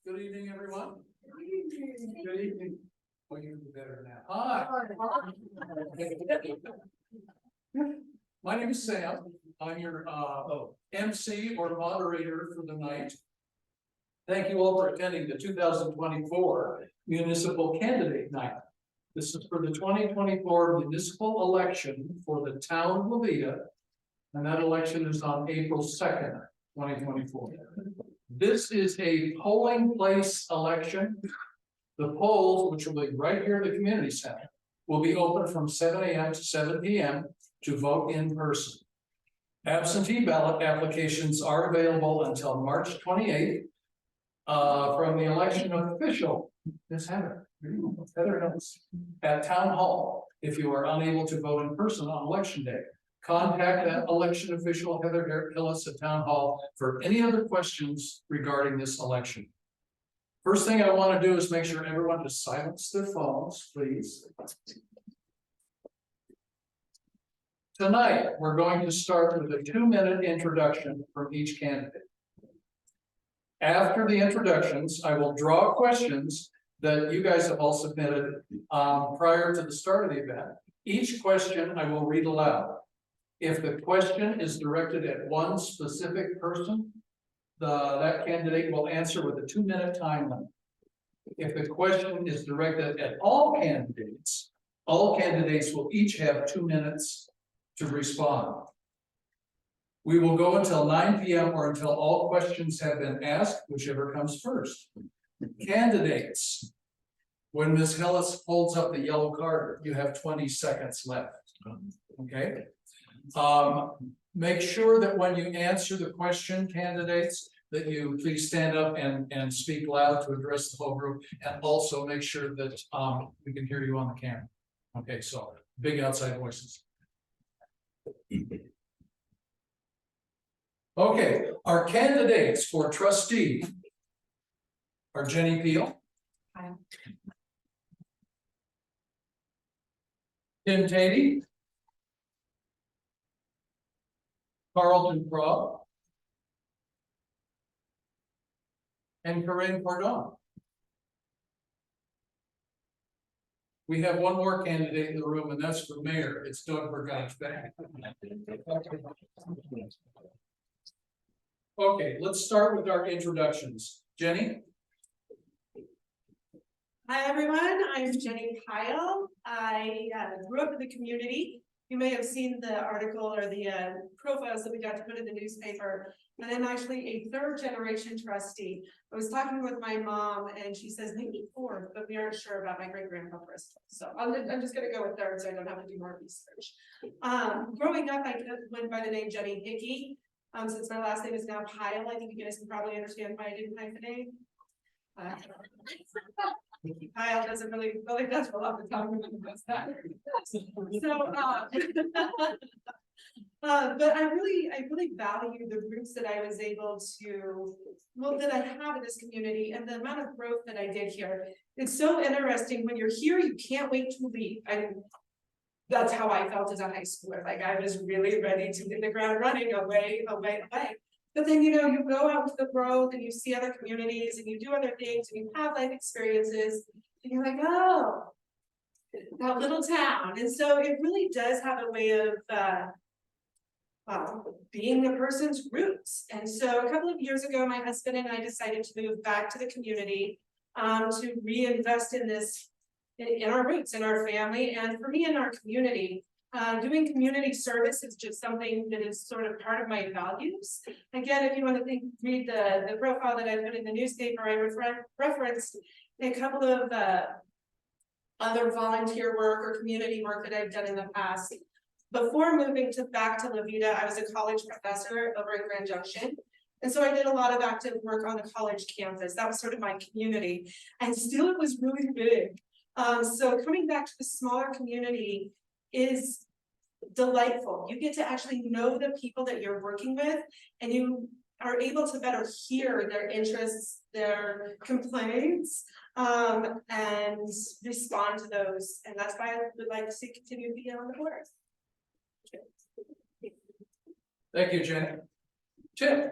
Good evening, everyone. Good evening. Oh, you're better now. Hi. My name is Sam. I'm your MC or moderator for the night. Thank you all for attending the 2024 Municipal Candidate Night. This is for the 2024 municipal election for the town of Veta, and that election is on April 2nd, 2024. This is a polling place election. The polls, which will be right here at the community center, will be open from 7 a.m. to 7 p.m. to vote in person. Absentee ballot applications are available until March 28th from the election official, Ms. Heather knows, at Town Hall. If you are unable to vote in person on election day, contact that election official, Heather Hillis, at Town Hall for any other questions regarding this election. First thing I want to do is make sure everyone just silence their phones, please. Tonight, we're going to start with a 2-minute introduction from each candidate. After the introductions, I will draw questions that you guys have all submitted prior to the start of the event. Each question I will read aloud. If the question is directed at one specific person, that candidate will answer with a 2-minute time limit. If the question is directed at all candidates will each have 2 minutes to respond. We will go until 9 p.m. or until all questions have been asked, whichever comes first. Candidates, when Ms. Hillis holds up the yellow card, you have 20 seconds left. Okay. Make sure that when you answer the question, candidates, that you please stand up and speak loud to address the whole group, and also make sure that we can hear you on the camera. Okay, so big outside voices. Okay, our candidates for trustee are Jenny Peil. Hi. Tim Tady. Carlton Croft. And Corinne Cordon. We have one more candidate in the room, and that's for mayor. It's Doug Burgott's back. Okay, let's start with our introductions. Jenny? Hi, everyone. I'm Jenny Peil. I grew up in the community. You may have seen the article or the profiles that we got to put in the newspaper. And I'm actually a 3rd-generation trustee. I was talking with my mom, and she says maybe 4th, but we aren't sure about my great-grandpa Bristol. So I'm just going to go with 3rd, so I don't have to do more research. Growing up, I went by the name Jenny Hickey. Since my last name is now Peil, I think you guys can probably understand why I didn't hyphenate. Peil doesn't really does roll off the tongue. But I really value the roots that I was able to, that I have in this community, and the amount of growth that I did here. It's so interesting. When you're here, you can't wait to leave. That's how I felt as a high schooler. Like I was really ready to hit the ground running away. But then, you go out into the world and you see other communities and you do other things and you have life experiences and you're like, oh, that little town. And so it really does have a way of being a person's roots. And so a couple of years ago, my husband and I decided to move back to the community to reinvest in this, in our roots, in our family, and for me in our community. Doing community service is just something that is sort of part of my values. Again, if you want to read the profile that I put in the newspaper, I referenced a couple of other volunteer work or community work that I've done in the past. Before moving back to Veta, I was a college professor over in Grand Junction. And so I did a lot of active work on the college campus. That was sort of my community. And still it was really big. So coming back to the smaller community is delightful. You get to actually know the people that you're working with, and you are able to better hear their interests, their complaints, and respond to those. And that's why I would like to see continue to be on the board. Thank you, Jen. Tim,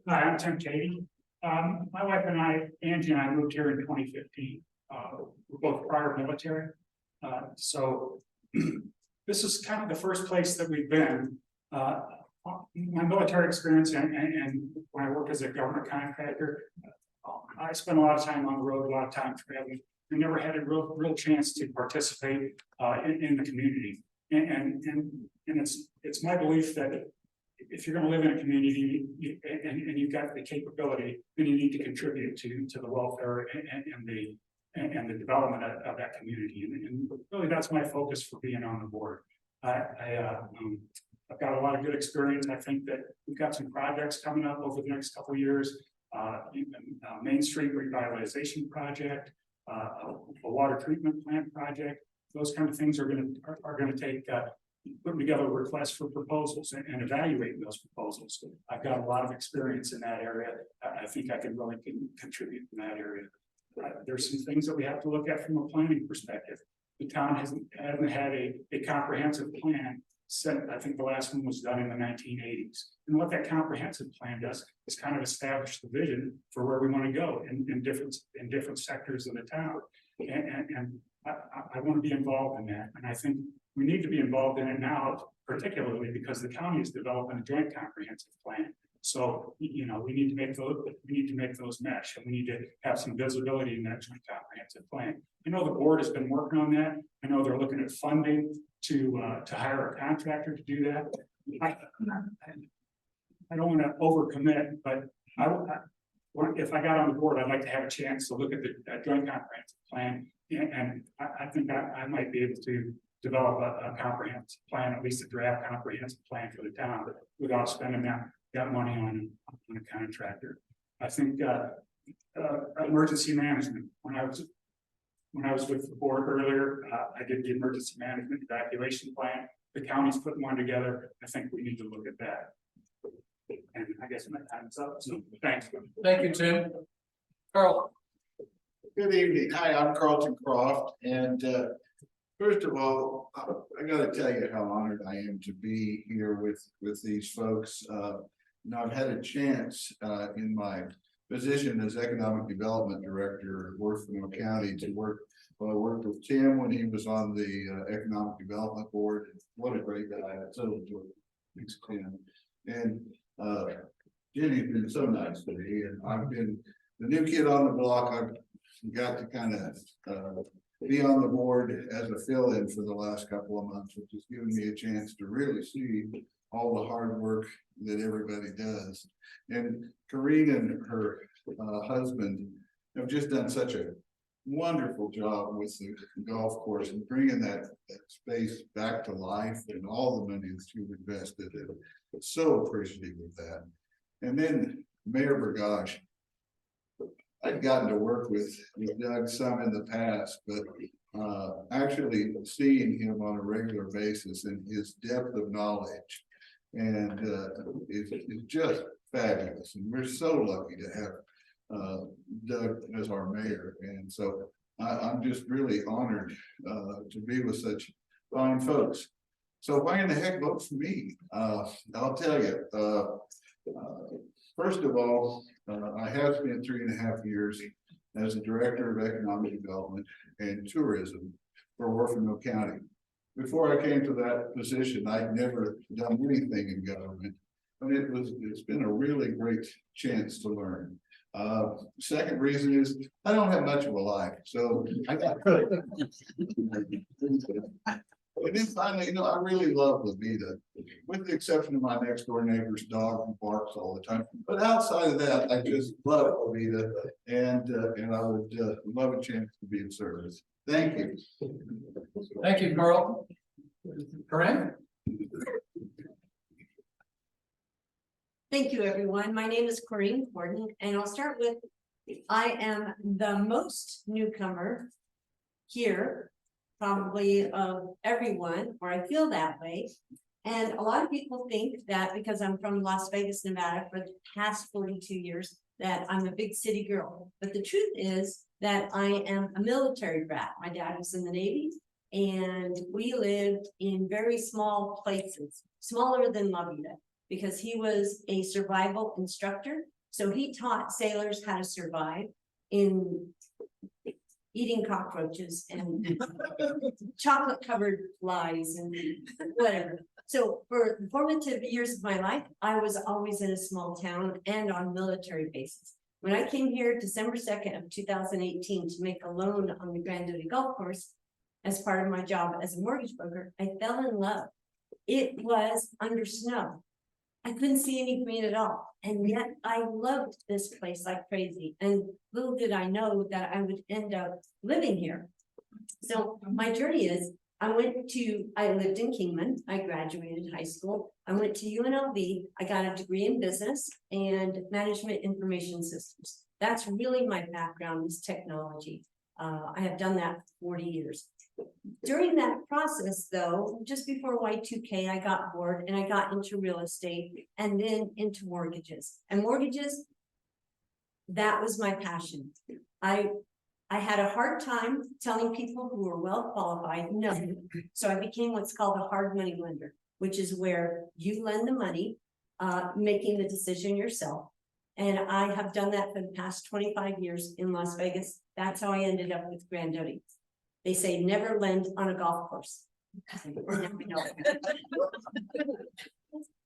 Hi, I'm Tim Tady. My wife and I, Angie and I moved here in 2015. We're both prior military. So this is kind of the first place that we've been. My military experience and when I work as a government contractor, I spent a lot of time on the road, a lot of time traveling. We never had a real chance to participate in the community. And it's my belief that if you're going to live in a community and you've got the capability, then you need to contribute to the welfare and the development of that community. And really, that's my focus for being on the board. I've got a lot of good experience. I think that we've got some projects coming up over the next couple of years. Main Street revitalization project, a water treatment plant project. Those kind of things are going to take putting together requests for proposals and evaluating those proposals. I've got a lot of experience in that area. I think I can really contribute in that area. There's some things that we have to look at from a planning perspective. The town hasn't had a comprehensive plan since I think the last one was done in the 1980s. And what that comprehensive plan does is kind of establish the vision for where we want to go in different sectors of the town. And I want to be involved in that. And I think we need to be involved in it now, particularly because the county is developing a joint comprehensive plan. So, you know, we need to make those mesh, and we need to have some visibility in that joint comprehensive plan. I know the board has been working on that. I know they're looking at funding to hire a contractor to do that. I don't want to overcommit, but if I got on the board, I'd like to have a chance to look at the joint comprehensive plan, and I think I might be able to develop a comprehensive plan, at least a draft comprehensive plan for the town, without spending that money on a contractor. I think emergency management. When I was with the board earlier, I did the emergency management evacuation plan. The county's putting one together. I think we need to look at that. And I guess my time's up. So thanks. thank you, Tim. Carl, Good evening. Hi, I'm Carlton Croft, and first of all, I gotta tell you how honored I am to be here with these folks. Now, I've had a chance in my position as Economic Development Director at Worthington County to work with Tim when he was on the Economic Development Board. What a great guy. I so enjoyed Tim. And Jenny's been so nice to me, and I've been the new kid on the block. I've got to kind of be on the board as a fill-in for the last couple of months, which has given me a chance to really see all the hard work that everybody does. And Corinne and her husband have just done such a wonderful job with the golf course and bringing that space back to life, and all the money that you've invested in it. So appreciative of that. And then Mayor Burgage, I'd gotten to work with Doug some in the past, but actually seeing him on a regular basis and his depth of knowledge and is just fabulous. And we're so lucky to have Doug as our mayor. And so I'm just really honored to be with such fine folks. So why in the heck vote for me? I'll tell you. First of all, I have spent 3.5 years as the Director of Economic Development and Tourism for Worthington County. Before I came to that position, I'd never done anything in government, but it's been a really great chance to learn. Second reason is I don't have much of a life, so I got and then finally, you know, I really love Veta, with the exception of my next door neighbor's dog who barks all the time. But outside of that, I just love Veta, and I would love a chance to be in service. Thank you. thank you, Carl. Corinne? Thank you, everyone. My name is Corinne Cordon, and I'll start with, I am the most newcomer here, probably of everyone, or I feel that way. And a lot of people think that because I'm from Las Vegas, Nevada for the past 42 years, that I'm a big city girl. But the truth is that I am a military brat. My dad was in the Navy, and we lived in very small places, smaller than La Veta, because he was a survival instructor. So he taught sailors how to survive in eating cockroaches and chocolate covered flies and whatever. So for the formative years of my life, I was always in a small town and on military bases. When I came here December 2nd of 2018 to make a loan on the Grand Tady Golf Course as part of my job as a mortgage broker, I fell in love. It was under snow. I couldn't see any green at all. And yet I loved this place like crazy. And little did I know that I would end up living here. So my journey is, I lived in Kingman. I graduated high school. I went to UNLV. I got a degree in business and management information systems. That's really my background, is technology. I have done that for 40 years. During that process, though, just before Y2K, I got bored and I got into real estate and then into mortgages. And mortgages, that was my passion. I had a hard time telling people who were well qualified no. So I became what's called a hard money lender, which is where you lend the money, making the decision yourself. And I have done that for the past 25 years in Las Vegas. That's how I ended up with Grand Tady. They say never lend on a golf course.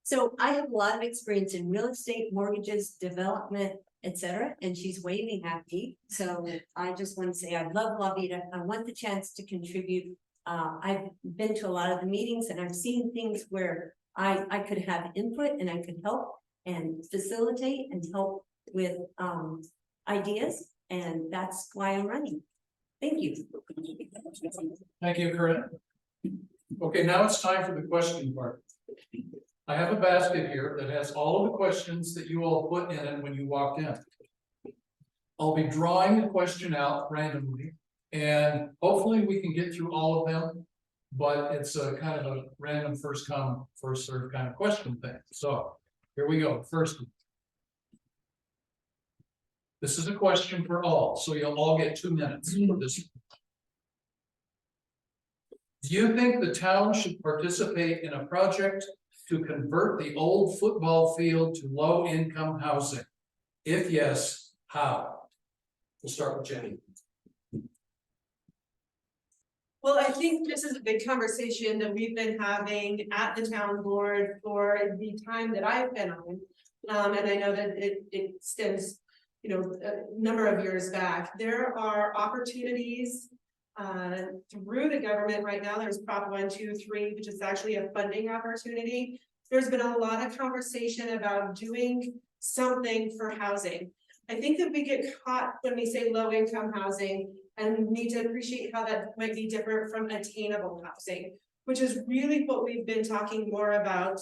So I have a lot of experience in real estate, mortgages, development, etc. And she's waving at me. So I just want to say I love La Veta. I want the chance to contribute. I've been to a lot of the meetings and I've seen things where I could have input and I could help and facilitate and help with ideas. And that's why I'm running. Thank you. Thank you, Corinne. Okay, now it's time for the question part. I have a basket here that has all of the questions that you all put in it when you walked in. I'll be drawing the question out randomly, and hopefully we can get through all of them, but it's a kind of a random first come, first served kind of question thing. So here we go. First one. This is a question for all, so you'll all get 2 minutes for this. Do you think the town should participate in a project to convert the old football field to low-income housing? If yes, how? We'll start with Jenny. Well, I think this is a big conversation that we've been having at the town board for the time that I've been on. And I know that it extends, you know, a number of years back. There are opportunities through the government right now. There's Prop 123, which is actually a funding opportunity. There's been a lot of conversation about doing something for housing. I think that we get caught when we say low income housing and need to appreciate how that might be different from attainable housing, which is really what we've been talking more about.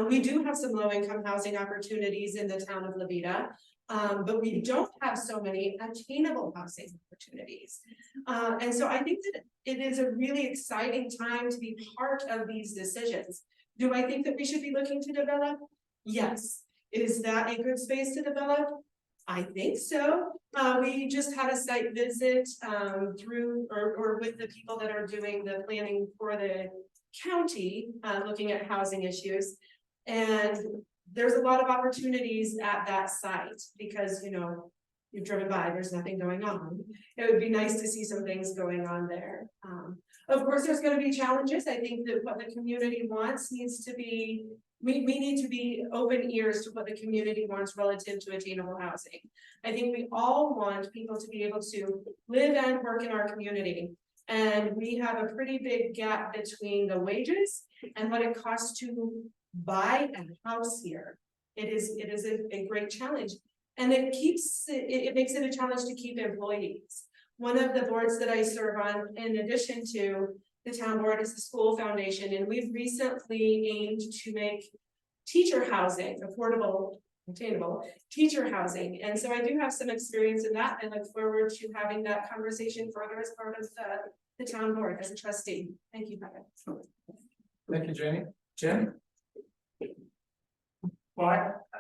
We do have some low income housing opportunities in the town of La Veta. But we don't have so many attainable housing opportunities. And so I think that it is a really exciting time to be part of these decisions. Do I think that we should be looking to develop? Yes. Is that a good space to develop? I think so. We just had a site visit through or with the people that are doing the planning for the county, looking at housing issues. And there's a lot of opportunities at that site because, you know, you've driven by, there's nothing going on. It would be nice to see some things going on there. Of course, there's going to be challenges. I think that what the community wants needs to be, we need to be open ears to what the community wants relative to attainable housing. I think we all want people to be able to live and work in our community. And we have a pretty big gap between the wages and what it costs to buy a house here. It is a great challenge, and it makes it a challenge to keep employees. One of the boards that I serve on, in addition to the town board, is the school foundation, and we've recently aimed to make teacher housing affordable, attainable teacher housing. And so I do have some experience in that, and look forward to having that conversation further as part of the town board as a trustee. Thank you, Peil. Thank you, Jenny. Jen? Well,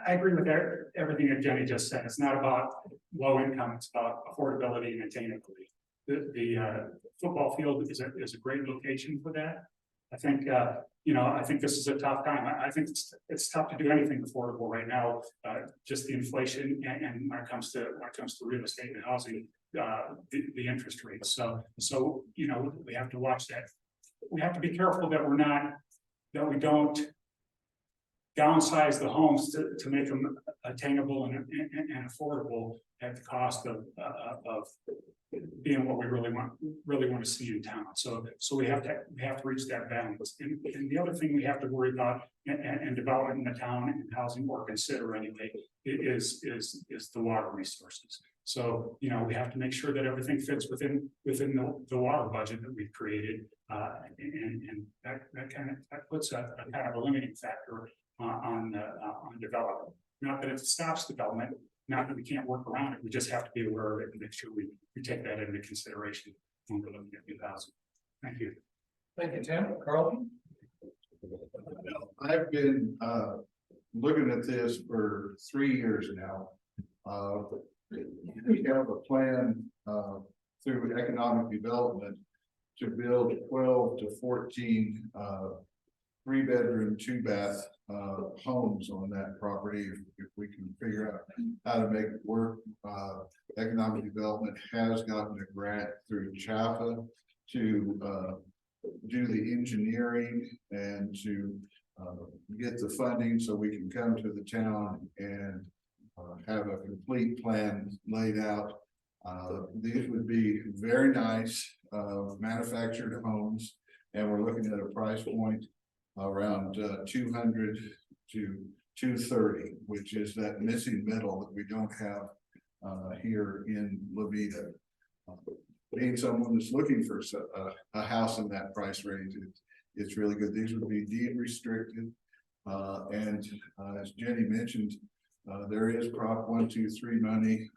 I agree with everything that Jenny just said. It's not about low income, it's about affordability and attainability. The football field is a great location for that. I think, I think this is a tough time. I think it's tough to do anything affordable right now. Just the inflation and when it comes to real estate and housing, the interest rates. So, we have to watch that. We have to be careful that we don't downsize the homes to make them attainable and affordable at the cost of being what we really want to see in town. So we have to reach that balance. And the other thing we have to worry about and development in the town and housing or consider anyway is the water resources. So, we have to make sure that everything fits within the water budget that we've created. And that puts a kind of a limiting factor on development. Not that it stops development, not that we can't work around it, we just have to be aware of it and make sure we take that into consideration when we're looking at 2000. Thank you. Thank you, Tim. Carlton? I've been looking at this for 3 years now. We have a plan through economic development to build 12 to 14 3-bedroom, 2-bath homes on that property if we can figure out how to make it work. Economic development has gotten a grant through CHAFA to do the engineering and to get the funding so we can come to the town and have a complete plan laid out. These would be very nice manufactured homes, and we're looking at a price point around 200 to 230, which is that missing middle that we don't have here in Veta. Being someone that's looking for a house in that price range, it's really good. These would be deed restricted, and as Jenny mentioned, there is Prop 123 money.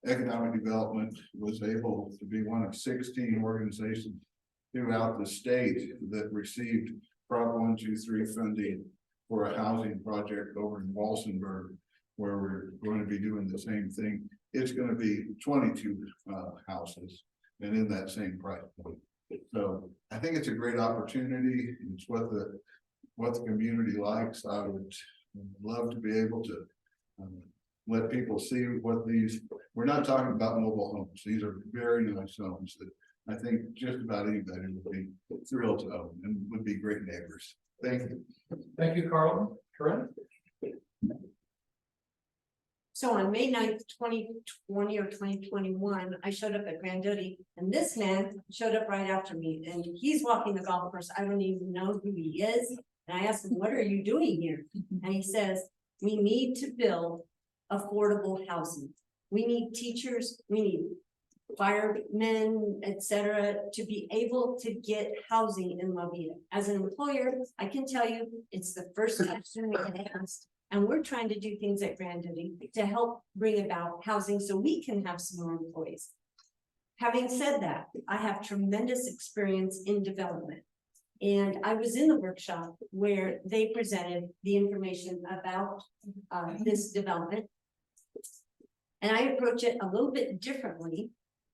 Economic development was able to be one of 16 organizations throughout the state that received Prop 123 funding for a housing project over in Walsenburg, where we're going to be doing the same thing. It's going to be 22 houses and in that same price point. So I think it's a great opportunity. It's what the community likes. I would love to be able to let people see what these, we're not talking about mobile homes. These are very nice homes that I think just about anybody would be thrilled to own and would be great neighbors. Thank you. Thank you, Carlton. Corinne? So on May 9th, 2020 or 2021, I showed up at Granddaddy, and this man showed up right after me, and he's walking the golf course. I don't even know who he is. And I asked him, "What are you doing here?" And he says, "We need to build affordable housing. We need teachers, we need firemen, etc., to be able to get housing in Veta. As an employer, I can tell you it's the first question we get asked. And we're trying to do things at Granddaddy to help bring about housing so we can have some more employees. Having said that, I have tremendous experience in development. And I was in the workshop where they presented the information about this development. And I approach it a little bit differently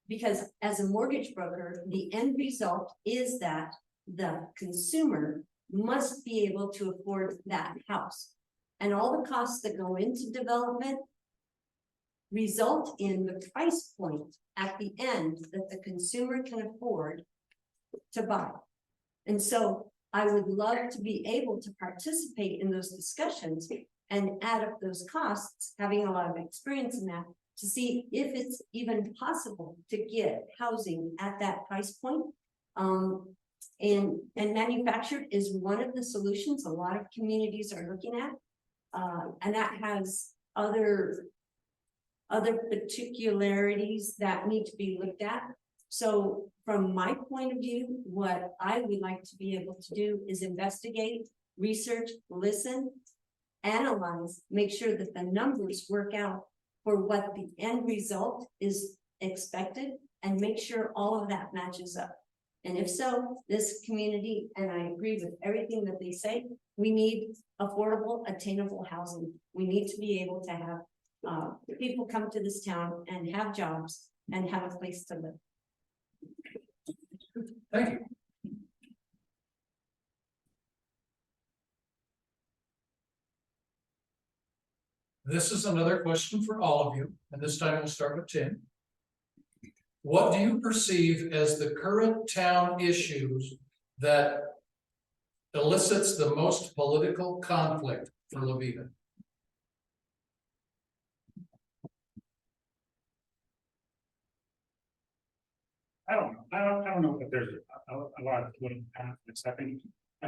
because as a mortgage broker, the end result is that the consumer must be able to afford that house. And all the costs that go into development result in the price point at the end that the consumer can afford to buy. And so I would love to be able to participate in those discussions and add up those costs, having a lot of experience in that, to see if it's even possible to get housing at that price point. And manufactured is one of the solutions a lot of communities are looking at. And that has other particularities that need to be looked at. So from my point of view, what I would like to be able to do is investigate, research, listen, analyze, make sure that the numbers work out for what the end result is expected, and make sure all of that matches up. And if so, this community, and I agree with everything that they say, we need affordable, attainable housing. We need to be able to have people come to this town and have jobs and have a place to live. Thank you. This is another question for all of you, and this time we'll start with Tim. What do you perceive as the current town issues that elicits the most political conflict for Levita? I don't know that there's a lot of political conflicts. I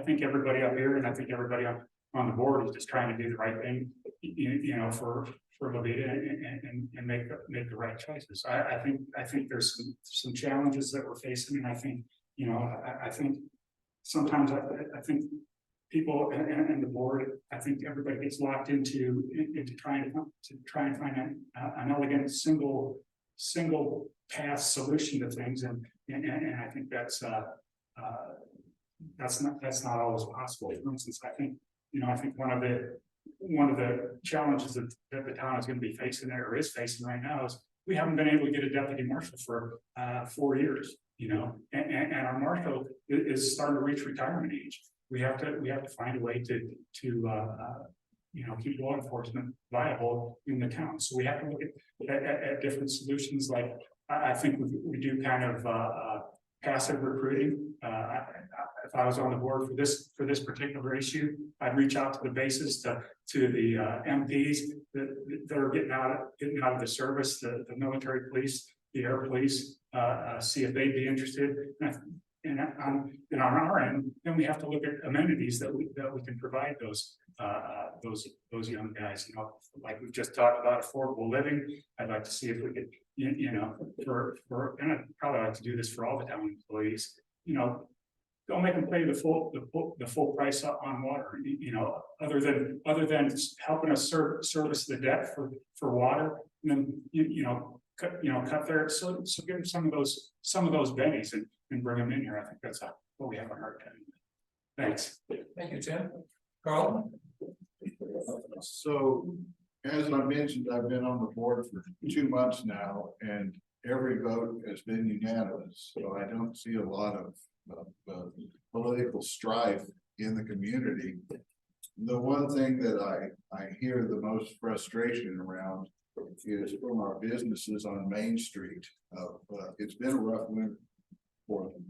think everybody up here and I think everybody on the board is just trying to do the right thing, you know, for Levita and make the right choices. I think there's some challenges that we're facing, and I think, you know, I think sometimes I think people and the board, I think everybody gets locked into trying to find an elegant single path solution to things, and I think that's not always possible. For instance, I think, you know, I think one of the challenges that the town is going to be facing or is facing right now is we haven't been able to get a deputy marshal for 4 years, you know, and our marshal is starting to reach retirement age. We have to find a way to you know, keep law enforcement viable in the town. So we have to look at different solutions. Like I think we do kind of passive recruiting. If I was on the board for this particular issue, I'd reach out to the bases, to the MPs that are getting out of the service, the military police, the air police, see if they'd be interested. And on our end, then we have to look at amenities that we can provide those young guys. You know, like we've just talked about affordable living. I'd like to see if we could, you know, and I'd probably like to do this for all the town employees. You know, don't make them pay the full price on water. You know, other than helping us service the debt for water, and then cut their so give them some of those bennies and bring them in here. I think that's what we have on our time. Thanks. Thank you, Tim. Carlton? So, as I mentioned, I've been on the board for 2 months now, and every vote has been unanimous. So I don't see a lot of political strife in the community. The one thing that I hear the most frustration around is from our businesses on Main Street. It's been a rough winter for them,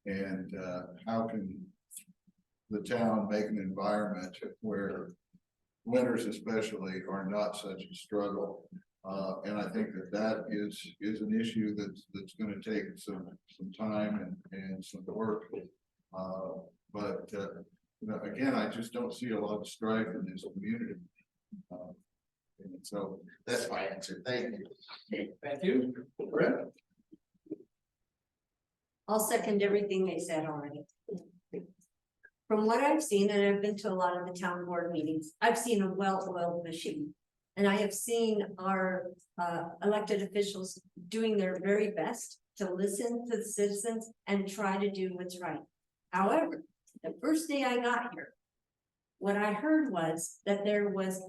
and how can the town make an environment where winters especially are not such a struggle? And I think that is an issue that's going to take some time and some work. But you know, again, I just don't see a lot of strife in this community. And so that's my answer. Thank you. Thank you. Brett? I'll second everything they said already. From what I've seen, and I've been to a lot of the town board meetings, I've seen a well-oiled machine. And I have seen our elected officials doing their very best to listen to the citizens and try to do what's right. However, the first day I got here, what I heard was that there was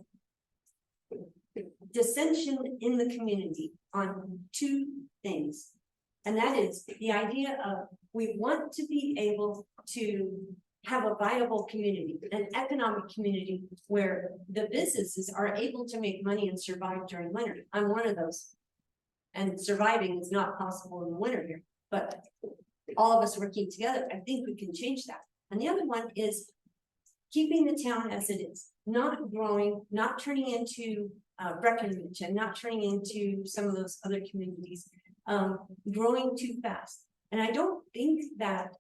dissension in the community on 2 things. And that is the idea of we want to be able to have a viable community, an economic community where the businesses are able to make money and survive during winter. I'm one of those. And surviving is not possible in the winter here, but all of us working together, I think we can change that. And the other one is keeping the town as it is, not growing, not turning into Breckenridge and not turning into some of those other communities, growing too fast. And I don't think that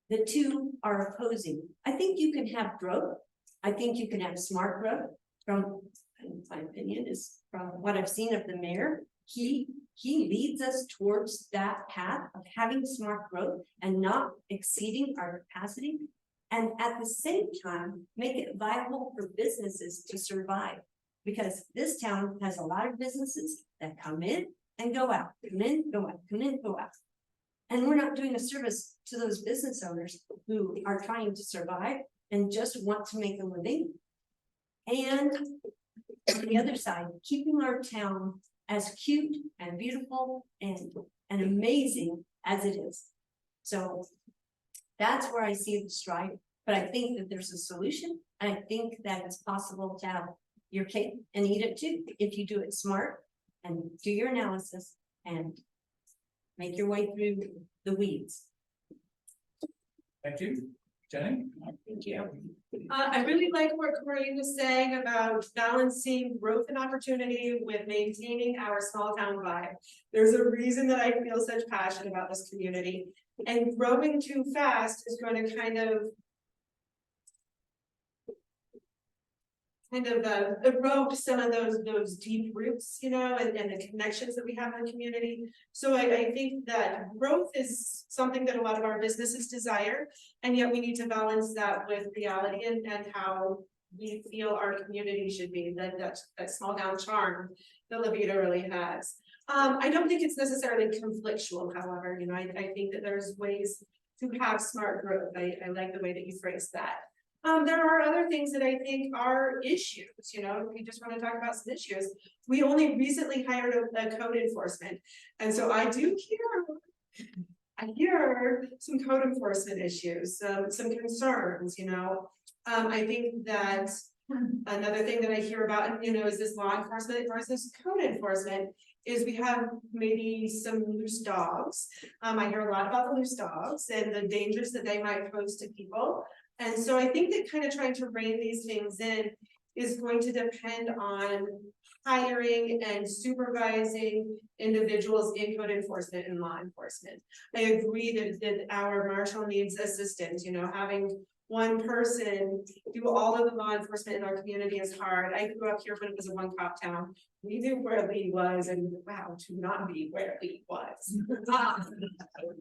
the 2 are opposing. I think you can have growth. I think you can have smart growth. From, in my opinion, is from what I've seen of the mayor. He leads us towards that path of having smart growth and not exceeding our capacity. And at the same time, make it viable for businesses to survive. Because this town has a lot of businesses that come in and go out, come in, go out, come in, go out. And we're not doing a service to those business owners who are trying to survive and just want to make a living. And on the other side, keeping our town as cute and beautiful and amazing as it is. So that's where I see the strife, but I think that there's a solution. And I think that it's possible to have your cake and eat it too, if you do it smart and do your analysis and make your way through the weeds. Thank you. Jenny? Thank you. I really like what Corinne was saying about balancing growth and opportunity with maintaining our small town vibe. There's a reason that I feel such passion about this community, and growing too fast is going to kind of erode some of those deep roots, you know, and the connections that we have in the community. So I think that growth is something that a lot of our businesses desire, and yet we need to balance that with reality and how we feel our community should be, that small town charm that Levita really has. I don't think it's necessarily conflictual, however, you know, I think that there's ways to have smart growth. I like the way that you phrased that. There are other things that I think are issues, you know, we just want to talk about some issues. We only recently hired a code enforcement. And so I hear some code enforcement issues, some concerns, you know. I think that another thing that I hear about, you know, is this law enforcement versus code enforcement, is we have maybe some loose dogs. I hear a lot about the loose dogs and the dangers that they might pose to people. And so I think that kind of trying to rein these things in is going to depend on hiring and supervising individuals in code enforcement and law enforcement. I agree that our marshal needs assistance, you know, having one person do all of the law enforcement in our community is hard. I grew up here when it was a one cop town. We knew where Lee was, and wow, to not be where Lee was.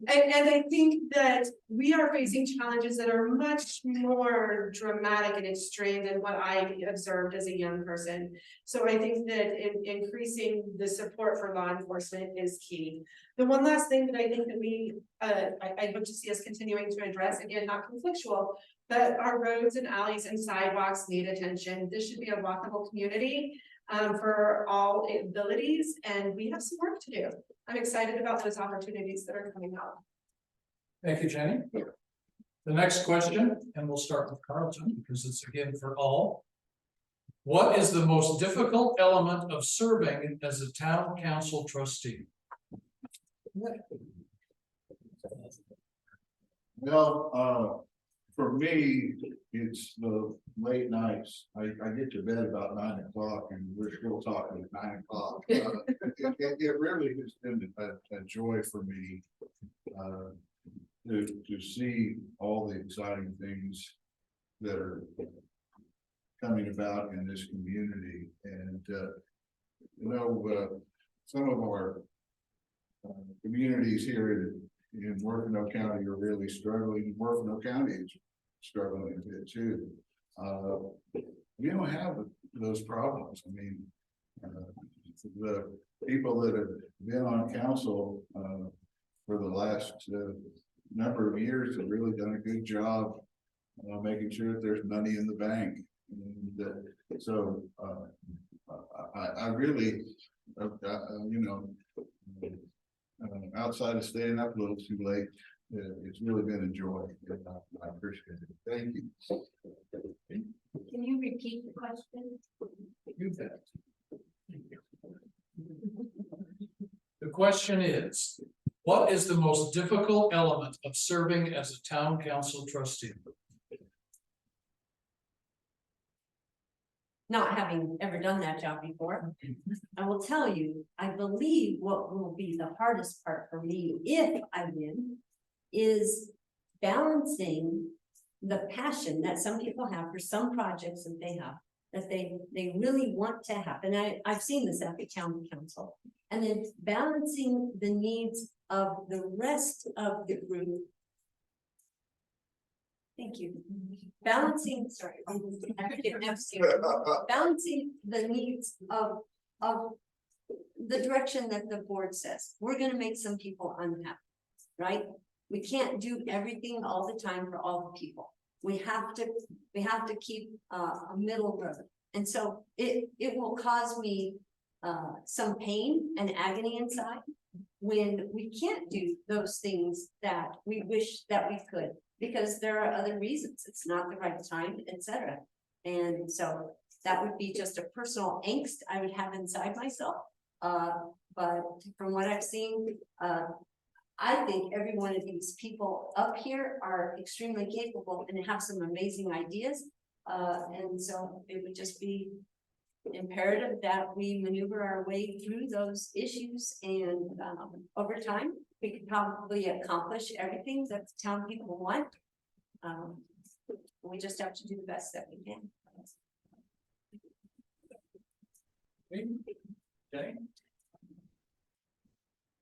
And I think that we are facing challenges that are much more dramatic and extreme than what I observed as a young person. So I think that increasing the support for law enforcement is key. The one last thing that I think that we, I hope to see us continuing to address, again, not conflictual, but our roads and alleys and sidewalks need attention. This should be a walkable community for all abilities, and we have some work to do. I'm excited about those opportunities that are coming up. Thank you, Jenny. The next question, and we'll start with Carlton because it's again for all. What is the most difficult element of serving as a town council trustee? Well, for me, it's the late nights. I get to bed about 9 o'clock and we're still talking at 9 o'clock. It really has been a joy for me to see all the exciting things that are coming about in this community. And you know, some of our communities here in Worthington County are really struggling. Worthington County is struggling a bit too. We don't have those problems. I mean, the people that have been on council for the last number of years have really done a good job making sure that there's money in the bank. And so I really, you know, outside of staying up a little too late, it's really been a joy. I appreciate it. Thank you. Can you repeat the question? You bet. The question is, what is the most difficult element of serving as a town council trustee? Not having ever done that job before, I will tell you, I believe what will be the hardest part for me, if I win, is balancing the passion that some people have for some projects that they have, that they really want to happen. I've seen this at the county council, and then balancing the needs of the rest of the group. Thank you. Balancing, sorry, balancing the needs of the direction that the board says. We're gonna make some people unhappy, right? We can't do everything all the time for all the people. We have to keep a middle road. And so it will cause me some pain and agony inside when we can't do those things that we wish that we could, because there are other reasons. It's not the right time, etc. And so that would be just a personal angst I would have inside myself. But from what I've seen, I think every one of these people up here are extremely capable and have some amazing ideas. And so it would just be imperative that we maneuver our way through those issues, and over time, we could probably accomplish everything that the town people want. We just have to do the best that we can. Okay.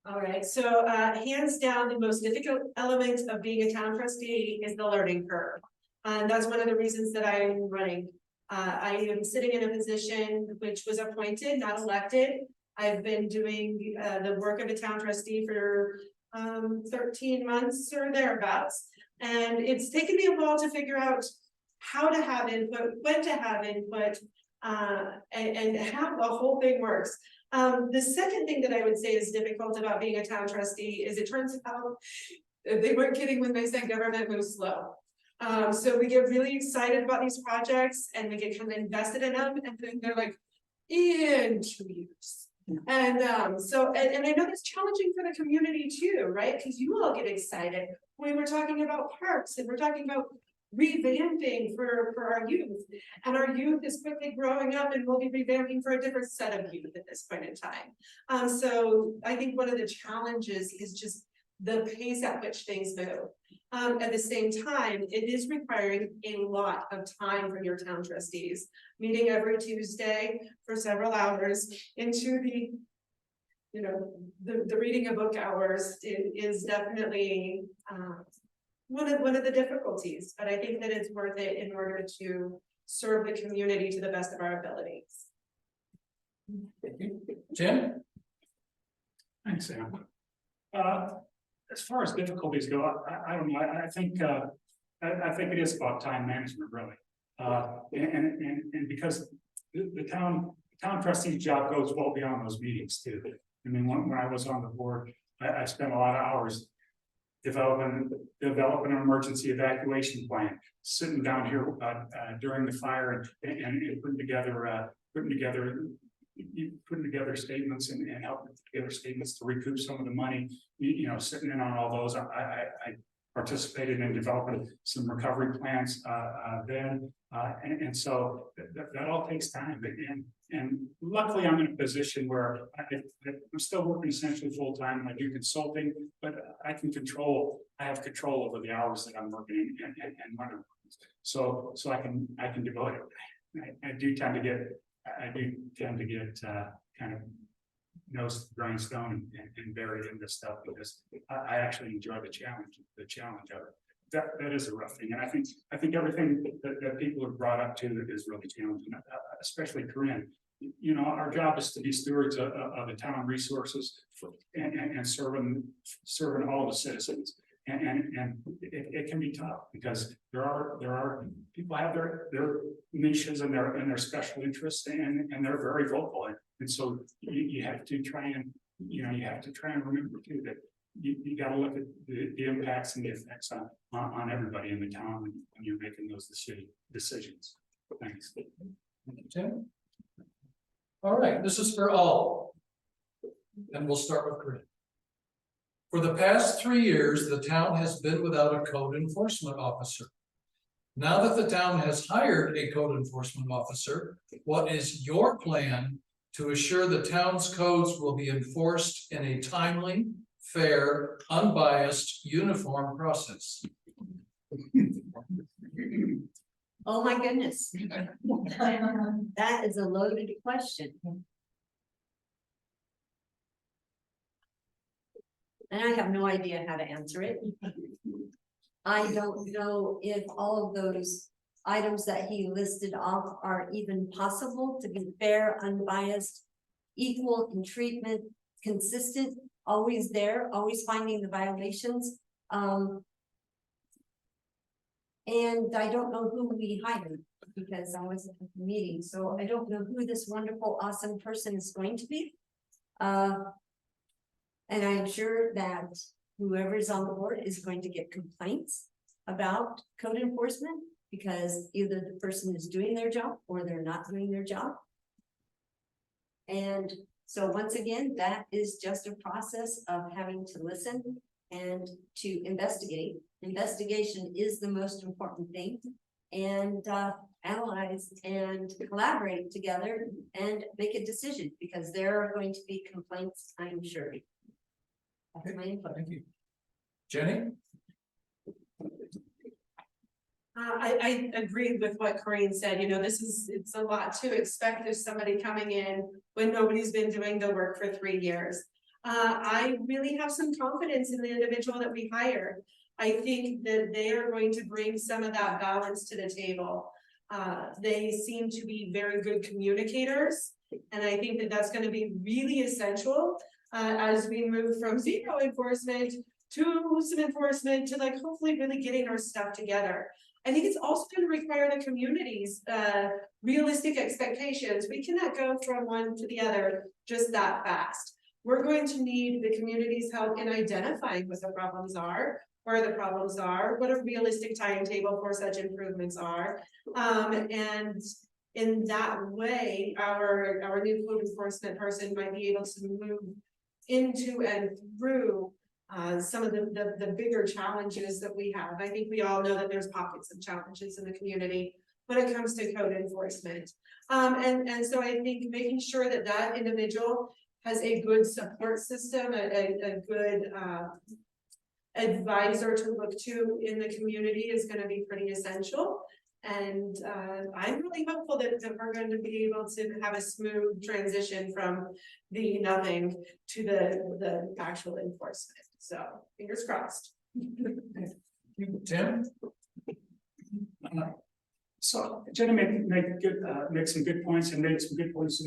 All right, so hands down, the most difficult element of being a town trustee is the learning curve. And that's one of the reasons that I'm running. I am sitting in a position which was appointed, not elected. I've been doing the work of a town trustee for 13 months or thereabouts. And it's taken me a while to figure out how to have input, when to have input, and how the whole thing works. The second thing that I would say is difficult about being a town trustee is it turns out they weren't kidding when they said government moves slow. So we get really excited about these projects and we get kind of invested in them, and then they're like, in 2 years. And so I know it's challenging for the community too, right? Because you all get excited when we're talking about parks and we're talking about revamping for our youth, and our youth is quickly growing up and we'll be revamping for a different set of youth at this point in time. So I think one of the challenges is just the pace at which things move. At the same time, it is requiring a lot of time from your town trustees, meeting every Tuesday for several hours into the, you know, the reading of book hours is definitely one of the difficulties, but I think that it's worth it in order to serve the community to the best of our abilities. Jim? Thanks, Sam. As far as difficulties go, I don't know, I think it is about time management, really. And because the town trustee's job goes well beyond those meetings too. I mean, when I was on the board, I spent a lot of hours developing an emergency evacuation plan, sitting down here during the fire and putting together statements and helping put together statements to recoup some of the money, you know, sitting in on all those. I participated in developing some recovery plans then. And so that all takes time. And luckily I'm in a position where I'm still working essentially full time. I do consulting, but I have control over the hours that I'm working and when I'm working. So I can devote it. I do tend to get kind of nose to the grindstone and buried in this stuff because I actually enjoy the challenge of it. That is a rough thing, and I think everything that people have brought up to is really challenging, especially Corinne. You know, our job is to be stewards of the town resources and serving all the citizens. And it can be tough because there are people have their niches and their special interests and they're very vocal, and so you have to try and remember too that you got to look at the impacts and the effects on everybody in the town when you're making those decisions. Thanks. Thank you, Tim. All right, this is for all, and we'll start with Corinne. For the past 3 years, the town has been without a code enforcement officer. Now that the town has hired a code enforcement officer, what is your plan to assure the town's codes will be enforced in a timely, fair, unbiased, uniform process? Oh my goodness. That is a loaded question. And I have no idea how to answer it. I don't know if all of those items that he listed off are even possible to be fair, unbiased, equal in treatment, consistent, always there, always finding the violations. And I don't know who we hired because I wasn't at the meeting, so I don't know who this wonderful, awesome person is going to be. And I'm sure that whoever is on the board is going to get complaints about code enforcement. because either the person is doing their job or they're not doing their job. And so once again, that is just a process of having to listen and to investigate. Investigation is the most important thing. And analyze and collaborate together and make a decision, because there are going to be complaints, I'm sure. That's my input. Thank you. Jenny? I agree with what Corinne said, it's a lot to expect of somebody coming in when nobody's been doing the work for 3 years. I really have some confidence in the individual that we hire. I think that they are going to bring some of that balance to the table. They seem to be very good communicators, and I think that that's going to be really essential as we move from zero enforcement to some enforcement to hopefully really getting our stuff together. I think it's also going to require the community's realistic expectations. We cannot go from one to the other just that fast. We're going to need the community's help in identifying what the problems are, where the problems are, what a realistic timetable for such improvements are. And in that way, our new code enforcement person might be able to move into and through some of the bigger challenges that we have. I think we all know that there's pockets of challenges in the community when it comes to code enforcement. And so I think making sure that that individual has a good support system, a good advisor to look to in the community is going to be pretty essential. And I'm really hopeful that we're going to be able to have a smooth transition from the nothing to the actual enforcement. So fingers crossed. Tim? So Jenny make some good points, and made some good points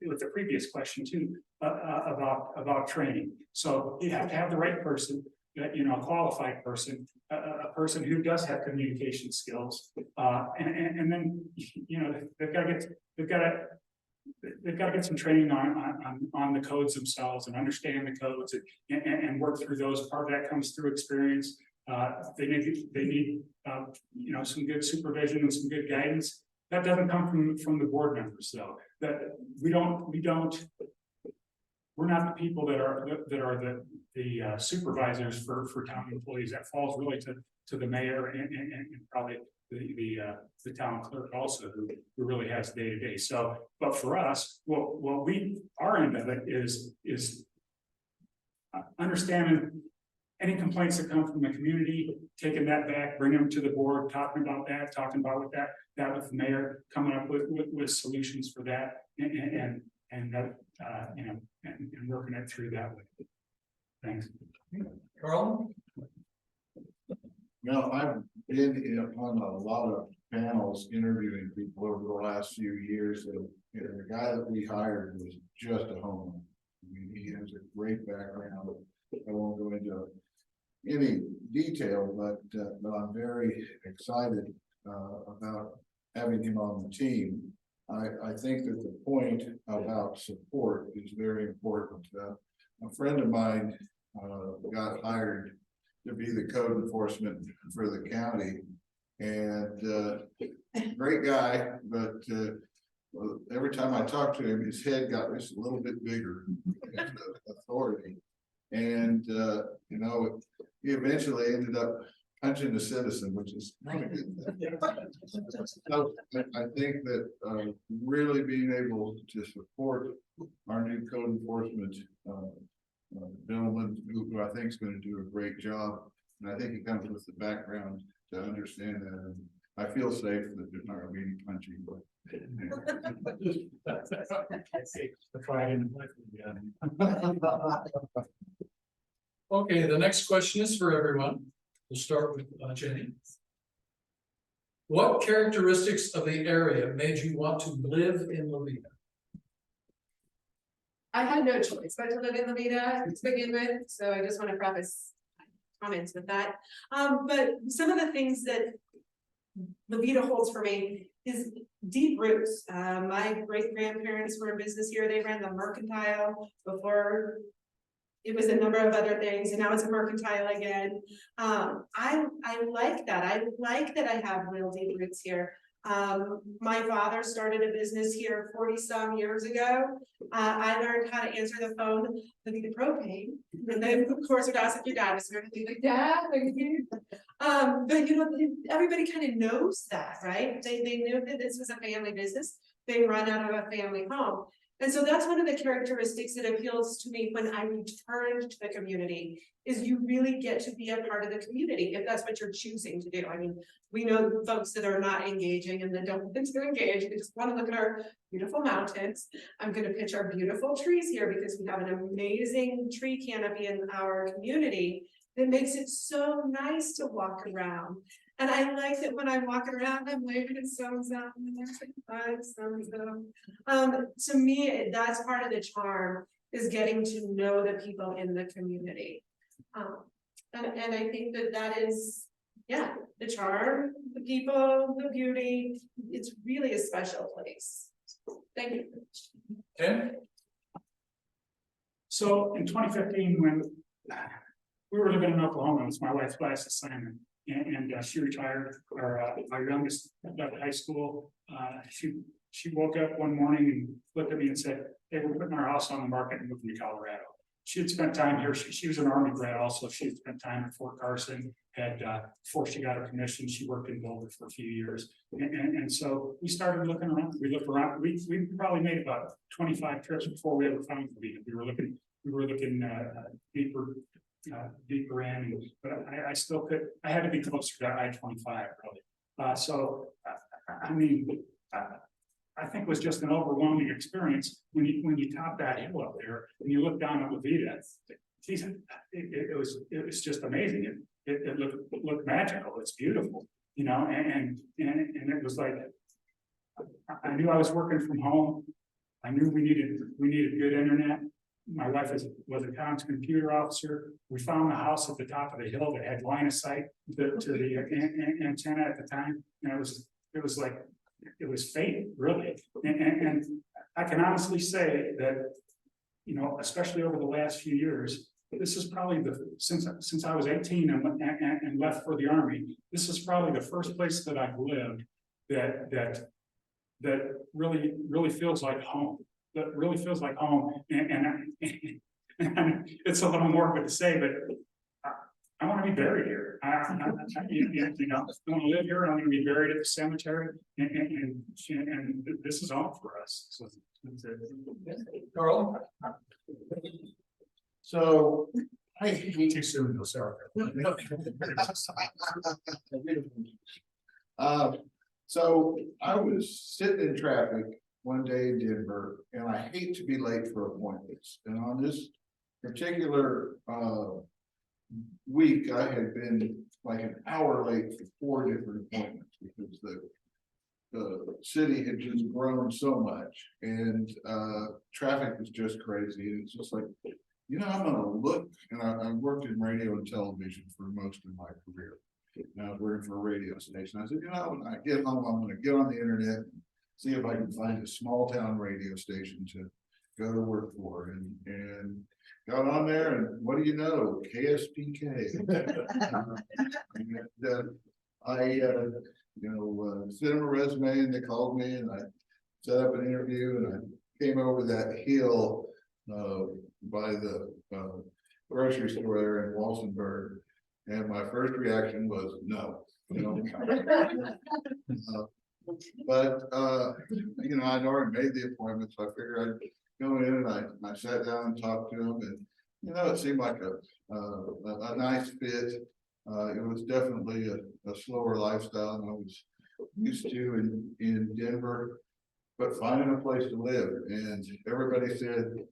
with the previous question too, about training. So you have to have the right person, a qualified person, a person who does have communication skills, and then they've got to get some training on the codes themselves and understand the codes and work through those. Part of that comes through experience. They need some good supervision and some good guidance. That doesn't come from the board members, though. That we're not the people that are the supervisors for town employees. That falls really to the mayor and probably the town clerk also, who really has day to day. So, but for us, our end of it is understanding any complaints that come from the community, taking that back, bringing them to the board, talking about with that with the mayor, coming up with solutions for that, and working it through that way. Thanks. Carlton? Well, I've been on a lot of panels interviewing people over the last few years, and the guy that we hired was just a home run. I mean, he has a great background. I won't go into any detail, but I'm very excited about having him on the team. I think that the point about support is very important. A friend of mine got hired to be the code enforcement for the county, and great guy, but every time I talked to him, his head got just a little bit bigger. Authority, and he eventually ended up punching a citizen, which is not a good thing. So I think that really being able to support our new code enforcement gentleman, who I think is going to do a great job, and I think he comes with the background to understand that. And I feel safe that there's not going to be any punching, but. Okay, the next question is for everyone. We'll start with Jenny. What characteristics of the area made you want to live in Levita? I had no choice but to live in Levita to begin with, so I just want to preface comments with that. But some of the things that Levita holds for me is deep roots. My great grandparents were in business here. They ran the Mercantile before it was a number of other things, and now it's a mercantile again. I like that. I like that I have real deep roots here. My father started a business here 40-some years ago. I learned how to answer the phone with the propane, and then of course would ask if your dad was going to be like, Dad, are you here? But you know, everybody kind of knows that, right? They knew that this was a family business. They run out of a family home. And so that's one of the characteristics that appeals to me when I returned to the community, is you really get to be a part of the community, if that's what you're choosing to do. I mean, we know folks that are not engaging and that don't want to engage, they just want to look at our beautiful mountains. I'm gonna pitch our beautiful trees here because we have an amazing tree canopy in our community that makes it so nice to walk around. And I like that when I walk around, I'm waving at sun's out and there's like 5 suns out. To me, that's part of the charm, is getting to know the people in the community. And I think that that is, yeah, the charm, the people, the beauty. It's really a special place. Thank you. Tim? So in 2015, when we were living in Oklahoma, it was my wife's last assignment, and she retired, or our youngest left high school. She woke up one morning and looked at me and said, "Hey, we're putting our house on the market and moving to Colorado." She had spent time here. She was an Army grad also. She had spent time at Fort Carson. Before she got her commission, she worked in Boulder for a few years. And so we started looking around. We looked around. We probably made about 25 trips before we ever found Veta. We were looking deeper in, but I still could. I had to be closer to I-25 really. I mean, I think it was just an overwhelming experience when you top that hill up there and you look down at the Veta. Geez, it was just amazing. It looked magical. It's beautiful, you know, and it was like, I knew I was working from home. I knew we needed good internet. My wife was a town's computer officer. We found the house at the top of the hill that had line of sight to the antenna at the time, and it was like, it was fate, really. And I can honestly say that, you know, especially over the last few years, this is probably since I was 18 and left for the Army, this is probably the first place that I've lived that really feels like home. That really feels like home. And it's a little morbid to say, but I want to be buried here. You know, I want to live here. I'm going to be buried at the cemetery, and this is home for us. So, Carl? So I hate too soon, no, sorry. So I was sitting in traffic one day in Denver, and I hate to be late for appointments. And on this particular week, I had been like an hour late for 4 different appointments because the city had just grown so much, and traffic was just crazy. And it's just like, you know, I'm gonna look, and I worked in radio and television for most of my career. And I was working for a radio station. I said, you know, when I get home, I'm gonna get on the internet and see if I can find a small town radio station to go to work for, and got on there, and what do you know, KSPK. And sent them a resume, and they called me, and I set up an interview, and I came over that hill by the grocery store there in Walsenburg, and my first reaction was no. You know, but you know, I'd already made the appointment, so I figured I'd go in, and I sat down and talked to him, and you know, it seemed like a nice fit. It was definitely a slower lifestyle than I was used to in Denver, but finding a place to live, and everybody said,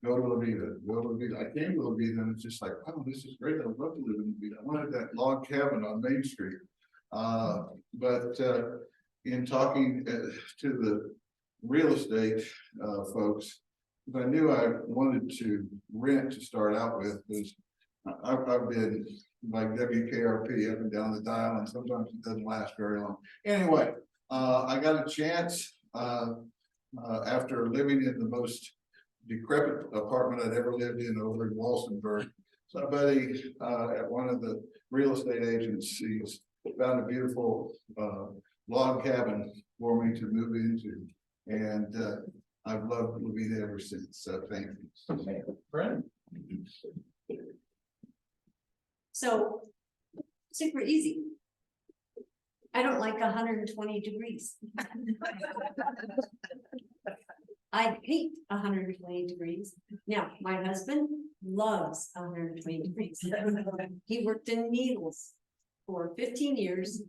go to La Veta, go to La Veta. I came to La Veta, and it's just like, oh, this is great. I would love to live in La Veta. I wanted that log cabin on Main Street. But in talking to the real estate folks, I knew I wanted to rent to start out with, because I've been like WKRP up and down the dial, and sometimes it doesn't last very long. Anyway, I got a chance after living in the most decrepit apartment I'd ever lived in over in Walsenburg. Somebody at one of the real estate agencies found a beautiful log cabin for me to move into. And I've loved Levita ever since. So thank you. Brent? So, super easy. I don't like 120 degrees. I hate 120 degrees. Now, my husband loves 120 degrees. He worked in needles for 15 years,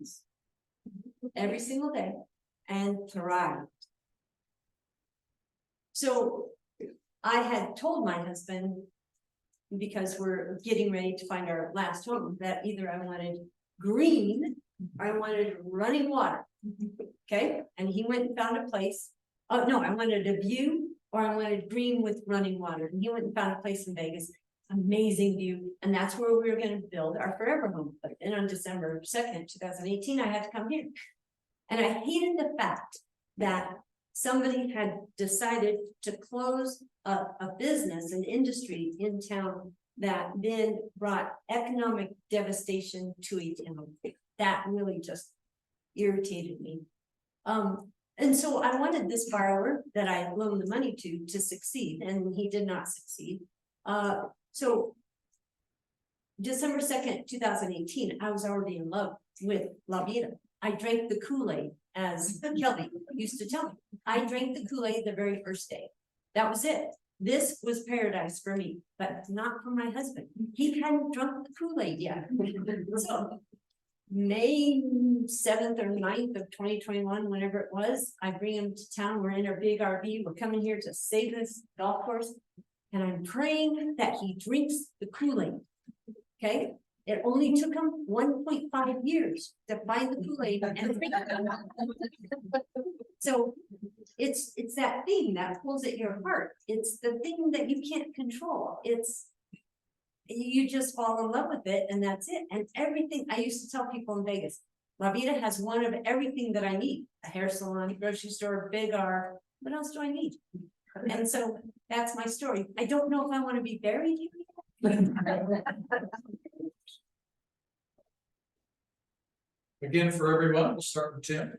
every single day, and thrived. So I had told my husband, because we're getting ready to find our last home, that either I wanted green or I wanted running water. Okay, and he went and found a place. Oh, no, I wanted a view or I wanted green with running water. And he went and found a place in Vegas, amazing view. And that's where we were going to build our forever home. But then on December 2nd, 2018, I had to come here. And I hated the fact that somebody had decided to close a business, an industry in town that then brought economic devastation to a town. That really just irritated me. And so I wanted this borrower that I loaned the money to succeed, and he did not succeed. So December 2nd, 2018, I was already in love with La Vida. I drank the Kool-Aid, as Kelly used to tell me. I drank the Kool-Aid the very first day. That was it. This was paradise for me, but not for my husband. He hadn't drunk the Kool-Aid yet. So May 7th or 9th of 2021, whenever it was, I bring him to town. We're in our big RV. We're coming here to save this golf course. And I'm praying that he drinks the Kool-Aid. Okay. It only took him 1.5 years to find the Kool-Aid and drink it. So it's that thing that pulls at your heart. It's the thing that you can't control. You just fall in love with it, and that's it. And everything, I used to tell people in Vegas, La Vida has one of everything that I need. A hair salon, grocery store, big R. What else do I need? And so that's my story. I don't know if I want to be buried here. Again, for everyone, we'll start with Tim.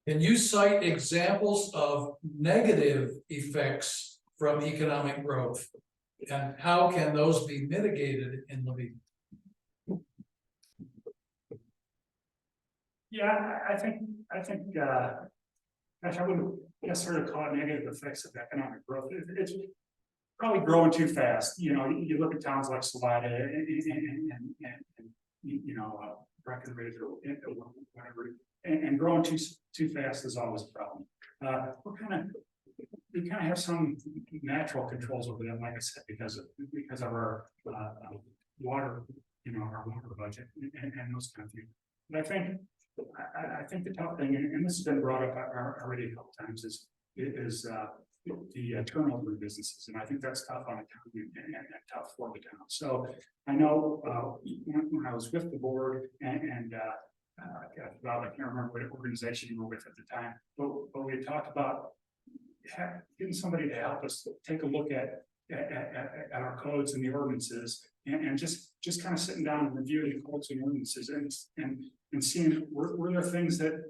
Can you cite examples of negative effects from economic growth? And how can those be mitigated in Levita? Yeah, I think, gosh, I wouldn't necessarily call it negative effects of economic growth. It's probably growing too fast. You know, you look at towns like Salida and you know, Breckenridge or whatever, and growing too fast is always a problem. We kind of have some natural controls over that, like I said, because of our water, you know, our water budget and those kind of things. But I think the tough thing, and this has been brought up already a couple times, is the turnover of businesses, and I think that's tough on a town and tough for the town. So I know when I was with the board and I can't remember what organization you were with at the time, but we had talked about getting somebody to help us take a look at our codes and the ordinances, and just kind of sitting down and reviewing the codes and ordinances and seeing were there things that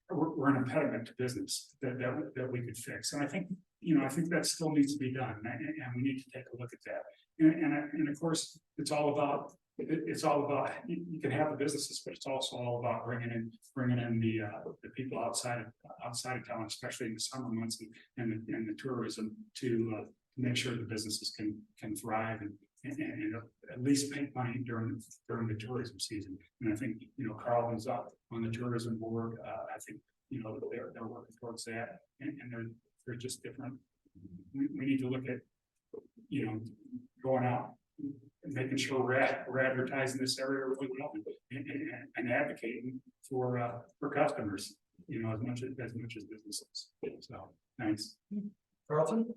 were an impediment to business that we could fix. And I think, you know, I think that still needs to be done, and we need to take a look at that. And of course, it's all about you can have the businesses, but it's also all about bringing in the people outside of town, especially in the summer months and the tourism to make sure the businesses can thrive and at least make money during the tourism season. And I think, you know, Carlton's up on the tourism board. I think, you know, they're working towards that, and they're just different. We need to look at, you know, going out and making sure we're advertising this area really well and advocating for customers, you know, as much as businesses. So thanks. Carlton?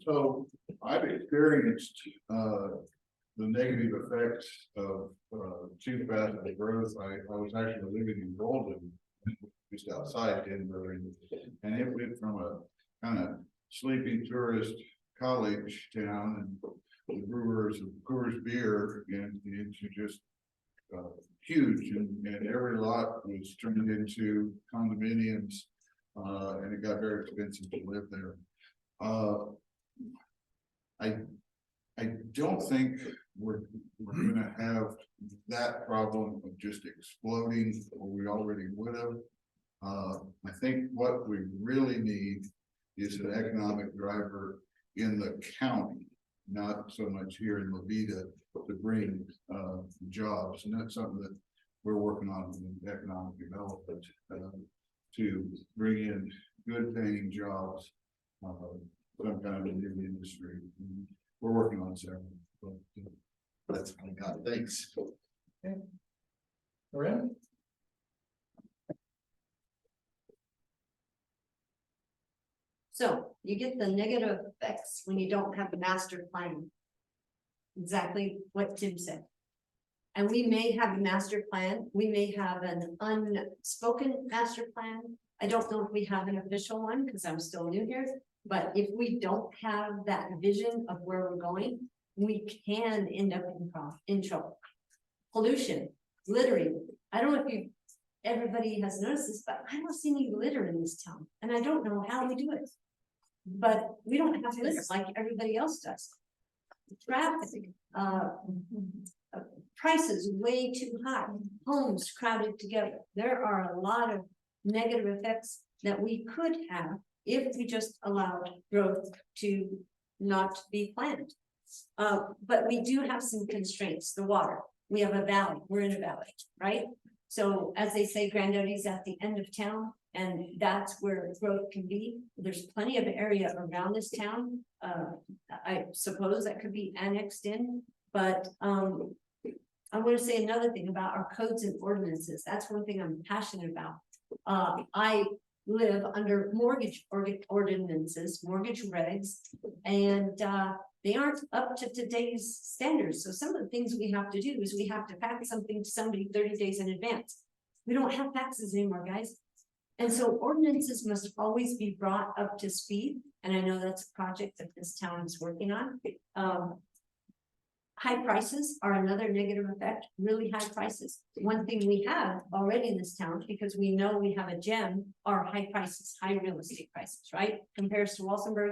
So I've experienced the negative effects of too fast of growth. I was actually living in Golden, just outside Denver, and And it went from a kind of sleepy tourist college town and the brewers of Coors beer and into just huge, and every lot was turned into condominiums, and it got very expensive to live there. I don't think we're gonna have that problem of just exploding, or we already would have. I think what we really need is an economic driver in the county, not so much here in Veta, to bring jobs, and that's something that we're working on in economic development, to bring in good paying jobs, some kind of a new industry. We're working on several, but that's all I got. Thanks. Corinne? So you get the negative effects when you don't have a master plan. Exactly what Tim said. And we may have a master plan, we may have an unspoken master plan. I don't know if we have an official one because I'm still new here, but if we don't have that vision of where we're going, we can end up in trouble. Pollution, littering. I don't know if everybody has noticed this, but I don't see any litter in this town, and I don't know how we do it. But we don't have litter like everybody else does. Traffic, prices way too high, homes crowded together. There are a lot of negative effects that we could have if we just allowed growth to not be planned. But we do have some constraints. The water, we have a valley, we're in a valley, right? So as they say, Granddaddy's at the end of town, and that's where growth can be. There's plenty of area around this town. I suppose that could be annexed in, but I want to say another thing about our codes and ordinances. That's one thing I'm passionate about. I live under mortgage ordinances, mortgage regs, and they aren't up to today's standards. So some of the things we have to do is we have to fax something to somebody 30 days in advance. We don't have faxes anymore, guys. And so ordinances must always be brought up to speed. And I know that's a project that this town is working on. High prices are another negative effect, really high prices. One thing we have already in this town, because we know we have a gem, are high prices, high real estate prices, right? Compared to Walsenburg,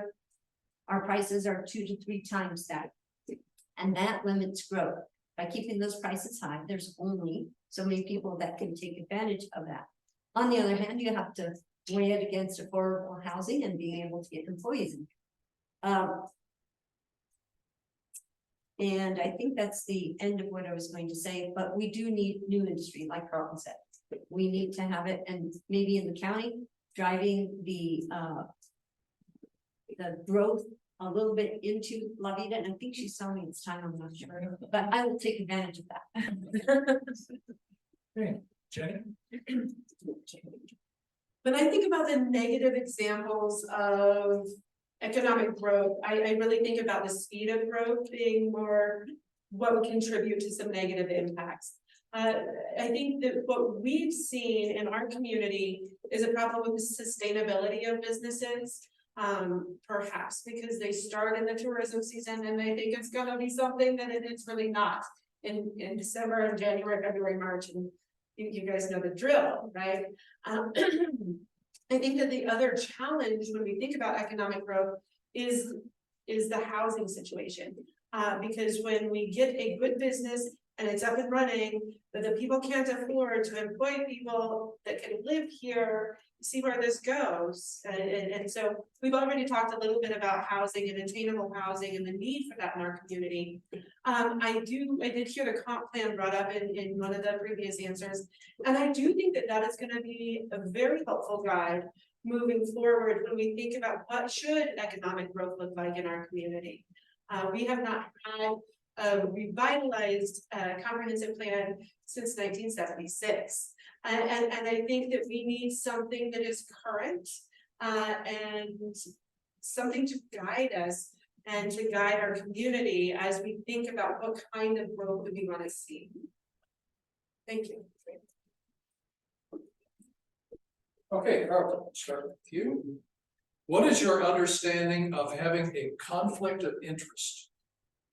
our prices are 2 to 3 times that. And that limits growth. By keeping those prices high, there's only so many people that can take advantage of that. On the other hand, you have to weigh it against affordable housing and being able to get employees in. And I think that's the end of what I was going to say, but we do need new industry, like Carlton said. We need to have it, and maybe in the county, driving the growth a little bit into La Veta, and I think she's telling me it's time, I'm not sure, but I will take advantage of that. Okay, Jenny? When I think about the negative examples of economic growth, I really think about the speed of growth being more what would contribute to some negative impacts. I think that what we've seen in our community is a problem with the sustainability of businesses. Perhaps because they start in the tourism season and they think it's gonna be something that it's really not in December and January, February, March, and you guys know the drill, right? I think that the other challenge when we think about economic growth is the housing situation. Because when we get a good business and it's up and running, but the people can't afford to employ people that can live here, see where this goes. And so we've already talked a little bit about housing and attainable housing and the need for that in our community. I did hear the comp plan brought up in one of the previous answers. And I do think that is going to be a very helpful guide moving forward when we think about what should economic growth look like in our community. We have not had a revitalized comprehensive plan since 1976. And I think that we need something that is current and something to guide us and to guide our community as we think about what kind of growth do we want to see. Thank you. Okay, Carlton, let's start with you. What is your understanding of having a conflict of interest?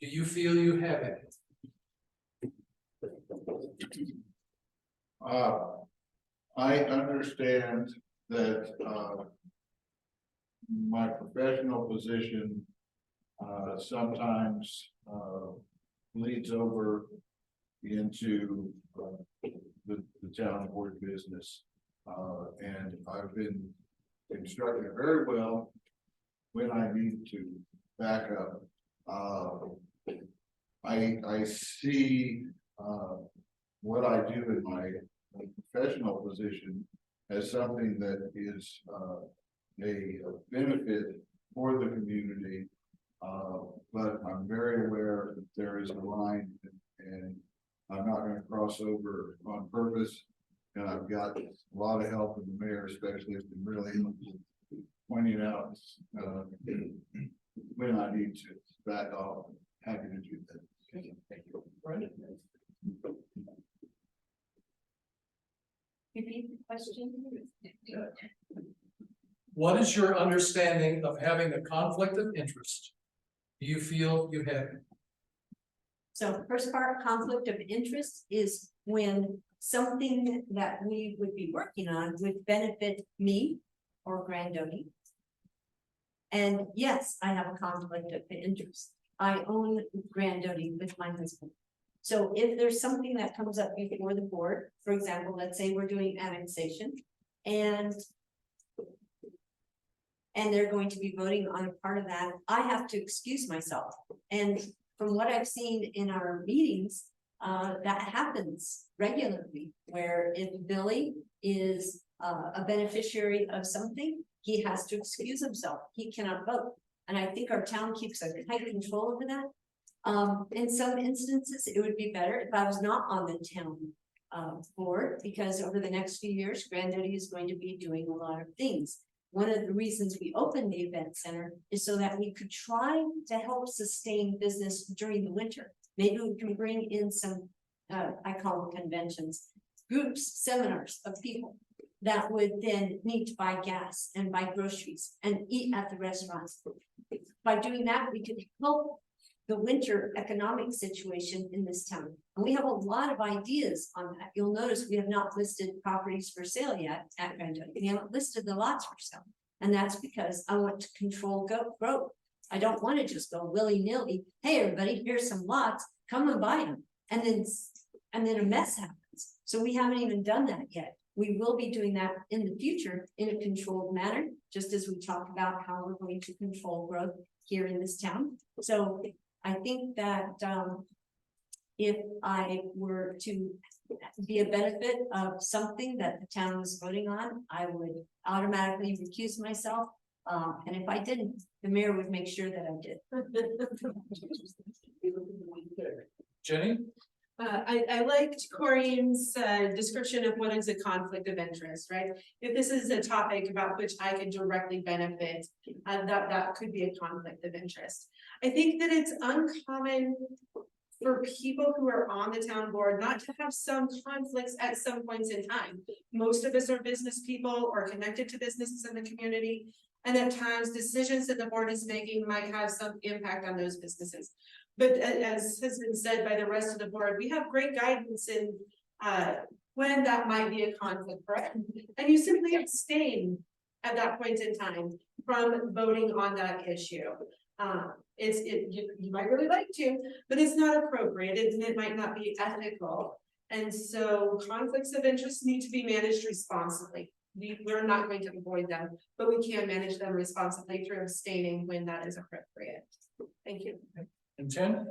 Do you feel you have it? I understand that, my professional position, sometimes, leads over into, the town board business. And I've been instructed very well when I need to back up. I see, what I do in my professional position as something that is, a benefit for the community. But I'm very aware that there is a line, and I'm not gonna cross over on purpose. And I've got a lot of help from the mayor, especially, has been really pointing out, when I need to back off. Happy to do that. Thank you. Right. Repeat the question. What is your understanding of having a conflict of interest? Do you feel you have it? So first part, conflict of interest is when something that we would be working on would benefit me or granddaddy. And yes, I have a conflict of interest. I own granddaddy with my husband. So if there's something that comes up before the board, for example, let's say we're doing annexation and they're going to be voting on a part of that, I have to excuse myself. And from what I've seen in our meetings, that happens regularly, where if Billy is a beneficiary of something, he has to excuse himself. He cannot vote. And I think our town keeps a tight control over that. In some instances, it would be better if I was not on the town board, because over the next few years, Granddaddy is going to be doing a lot of things. One of the reasons we opened the event center is so that we could try to help sustain business during the winter. Maybe we can bring in some, I call them conventions, groups, seminars of people that would then need to buy gas and buy groceries and eat at the restaurants. By doing that, we could help the winter economic situation in this town. And we have a lot of ideas on that. You'll notice we have not listed properties for sale yet at Granddaddy. We haven't listed the lots for sale. And that's because I want to control growth. I don't want to just go willy-nilly. Hey, everybody, here's some lots, come and buy them. And then a mess happens. So we haven't even done that yet. We will be doing that in the future in a controlled manner, just as we talk about how we're going to control growth here in this town. So I think that if I were to be a benefit of something that the town was voting on, I would automatically recuse myself. And if I didn't, the mayor would make sure that I did. Jenny? I liked Corinne's description of what is a conflict of interest, right? If this is a topic about which I could directly benefit, that could be a conflict of interest. I think that it's uncommon for people who are on the town board not to have some conflicts at some points in time. Most of us are business people or connected to businesses in the community. And at times decisions that the board is making might have some impact on those businesses. But as has been said by the rest of the board, we have great guidance in when that might be a conflict, correct? And you simply abstain at that point in time from voting on that issue. You might really like to, but it's not appropriate and it might not be ethical. And so conflicts of interest need to be managed responsibly. We're not going to avoid them, but we can manage them responsibly through abstaining when that is appropriate. Thank you. And Jen?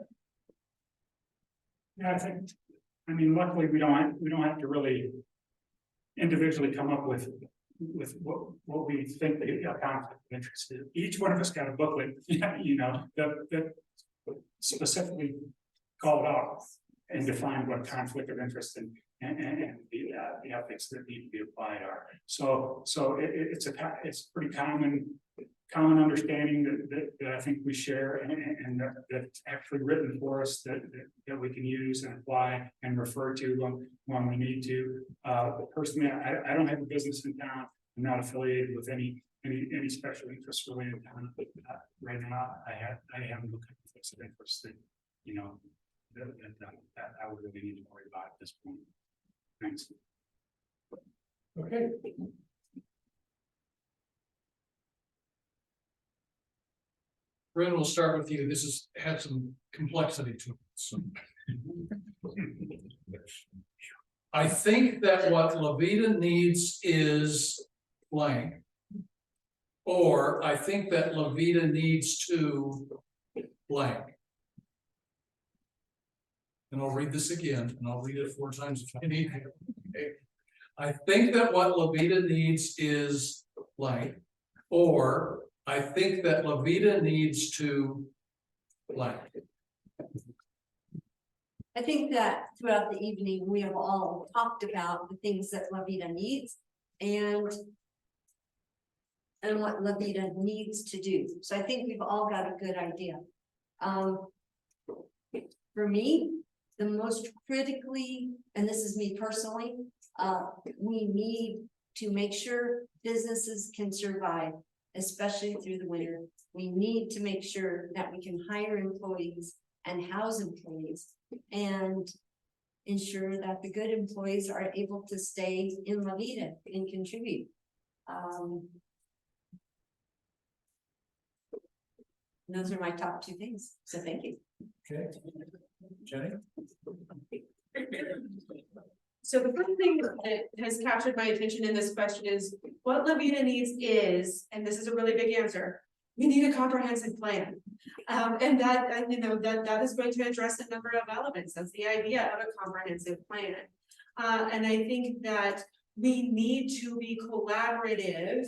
Yeah, I mean, luckily we don't have to really individually come up with what we think the conflict of interest is. Each one of us got a booklet, you know, that specifically called out and defined what conflict of interest and the ethics that need to be applied are. So it's pretty common understanding that I think we share and that's actually written for us that we can use and apply and refer to when we need to. Personally, I don't have a business in town. I'm not affiliated with any special interest related right now. I haven't looked at conflicts of interest that, you know, that I would really need to worry about at this point. Thanks. Okay. Corinne, we'll start with you. This has had some complexity to it, so. I think that what Levita needs is blank. Or I think that Levita needs to blank. And I'll read this again, and I'll read it 4 times if I need to. Okay. I think that what Levita needs is blank. Or I think that Levita needs to blank. I think that throughout the evening, we have all talked about the things that Levita needs and what Levita needs to do. So I think we've all got a good idea. For me, the most critically, and this is me personally, we need to make sure businesses can survive, especially through the winter. We need to make sure that we can hire employees and house employees and ensure that the good employees are able to stay in Levita and contribute. Those are my top 2 things, so thank you. Okay. Jenny? So the first thing that has captured my attention in this question is what Levita needs is, and this is a really big answer, we need a comprehensive plan. And that, you know, that is going to address a number of elements. That's the idea of a comprehensive plan. And I think that we need to be collaborative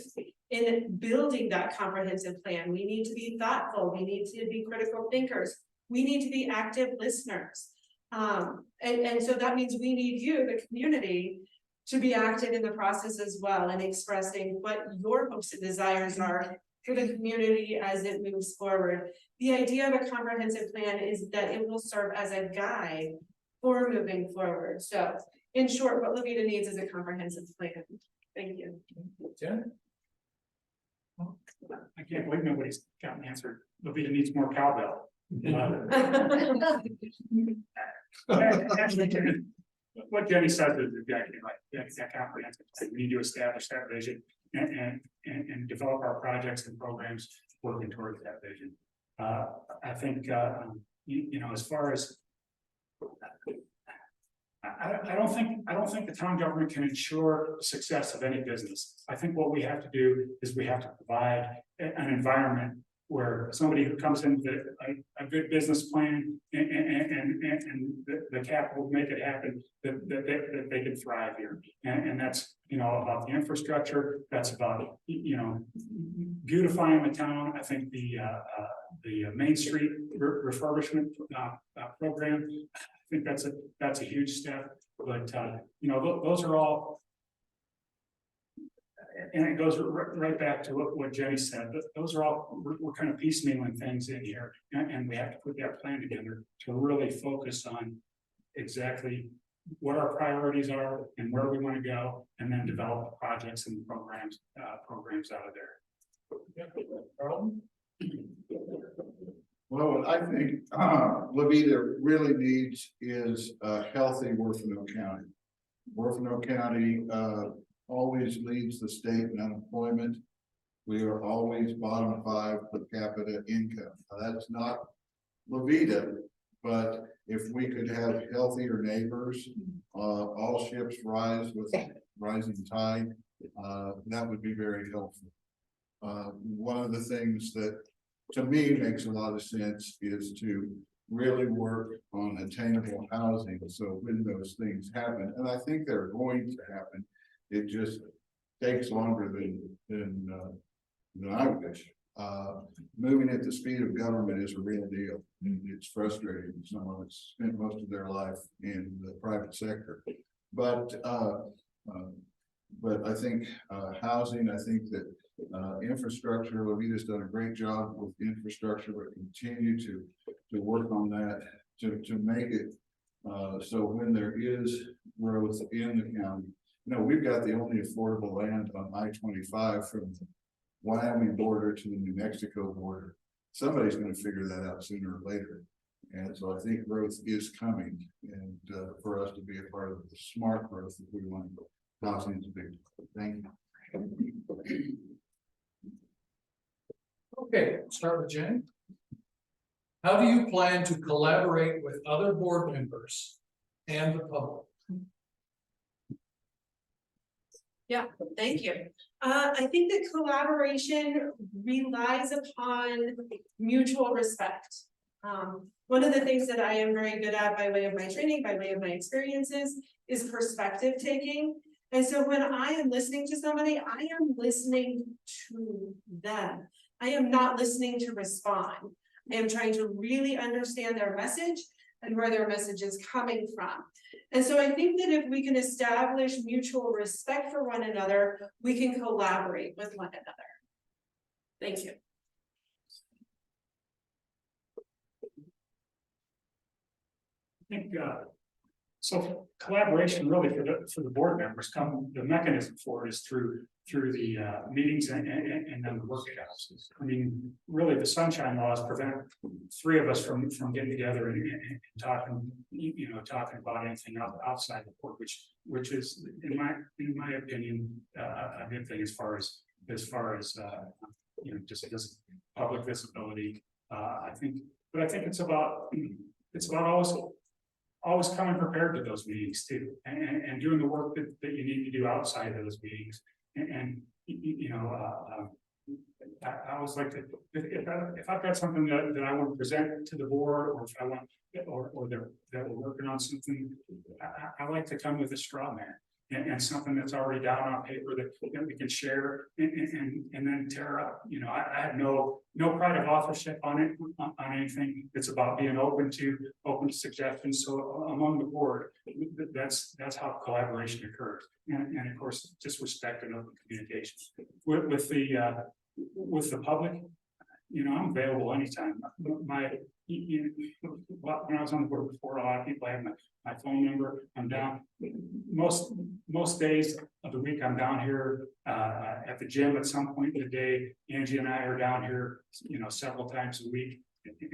in building that comprehensive plan. We need to be thoughtful. We need to be critical thinkers. We need to be active listeners. And so that means we need you, the community, to be active in the process as well and expressing what your hopes and desires are for the community as it moves forward. The idea of a comprehensive plan is that it will serve as a guide for moving forward. So in short, what Levita needs is a comprehensive plan. Thank you. Jen? I can't believe nobody's got an answer. Levita needs more cowbell. Actually, what Jenny said is exactly right. That's that comprehensive plan. We need to establish that vision and develop our projects and programs working towards that vision. I think you know, as far as I don't think the town government can ensure the success of any business. I think what we have to do is we have to provide an environment where somebody who comes in with a good business plan and the capital make it happen, that they can thrive here. And that's, you know, about the infrastructure. That's about, you know, beautifying the town. I think the Main Street refurbishment program, I think that's a huge step. But you know, those are all. And it goes right back to what Jenny said, but those are all, we're kind of piecemealing things in here, and we have to put that plan together to really focus on exactly what our priorities are and where we want to go, and then develop projects and programs out of there. Carlton? Well, what I think Levita really needs is a healthy Worthington County. Worthington County always leads the state in unemployment. We are always bottom 5 per capita income. Now, that's not Levita, but if we could have healthier neighbors, all ships rise with rising tide, that would be very helpful. One of the things that to me makes a lot of sense is to really work on attainable housing. So when those things happen, and I think they're going to happen, it just takes longer than I wish. Moving at the speed of government is a real deal. It's frustrating. Someone that's spent most of their life in the private sector, but I think housing. I think that infrastructure. Levita's done a great job with infrastructure, but continue to work on that to make it so when there is growth in the county, No, we've got the only affordable land on I-25 from the Wyoming border to the New Mexico border. Somebody's gonna figure that out sooner or later. And so I think growth is coming, and for us to be a part of the smart growth that we want, housing is big. Thank you. Okay, start with Jen. How do you plan to collaborate with other board members and the public? Thank you. I think that collaboration relies upon mutual respect. One of the things that I am very good at by way of my training, by way of my experiences, is perspective taking. And so when I am listening to somebody, I am listening to them. I am not listening to respond. I am trying to really understand their message and where their message is coming from. And so I think that if we can establish mutual respect for one another, we can collaborate with one another. Thank you. I think, so collaboration really for the board members the mechanism for it is through the meetings and then the workshops. I mean, really the sunshine laws prevent three of us from getting together and talking, talking about anything outside the board, which is in my opinion, a good thing as far as just public visibility. I think it's about always coming prepared to those meetings too, and doing the work that you need to do outside of those meetings. I always like to, if I've got something that I want to present to the board, or if I want, or that we're working on something, I like to come with a straw man. And something that's already down on paper that we can share and then tear up. I have no pride of authorship on anything. It's about being open to suggestions. So among the board, that's how collaboration occurs. And of course, just respect and open communication with the public. I'm available anytime. When I was on the board before, a lot of people have my phone number. I'm down most days of the week. I'm down here at the gym at some point in the day. Angie and I are down here, several times a week.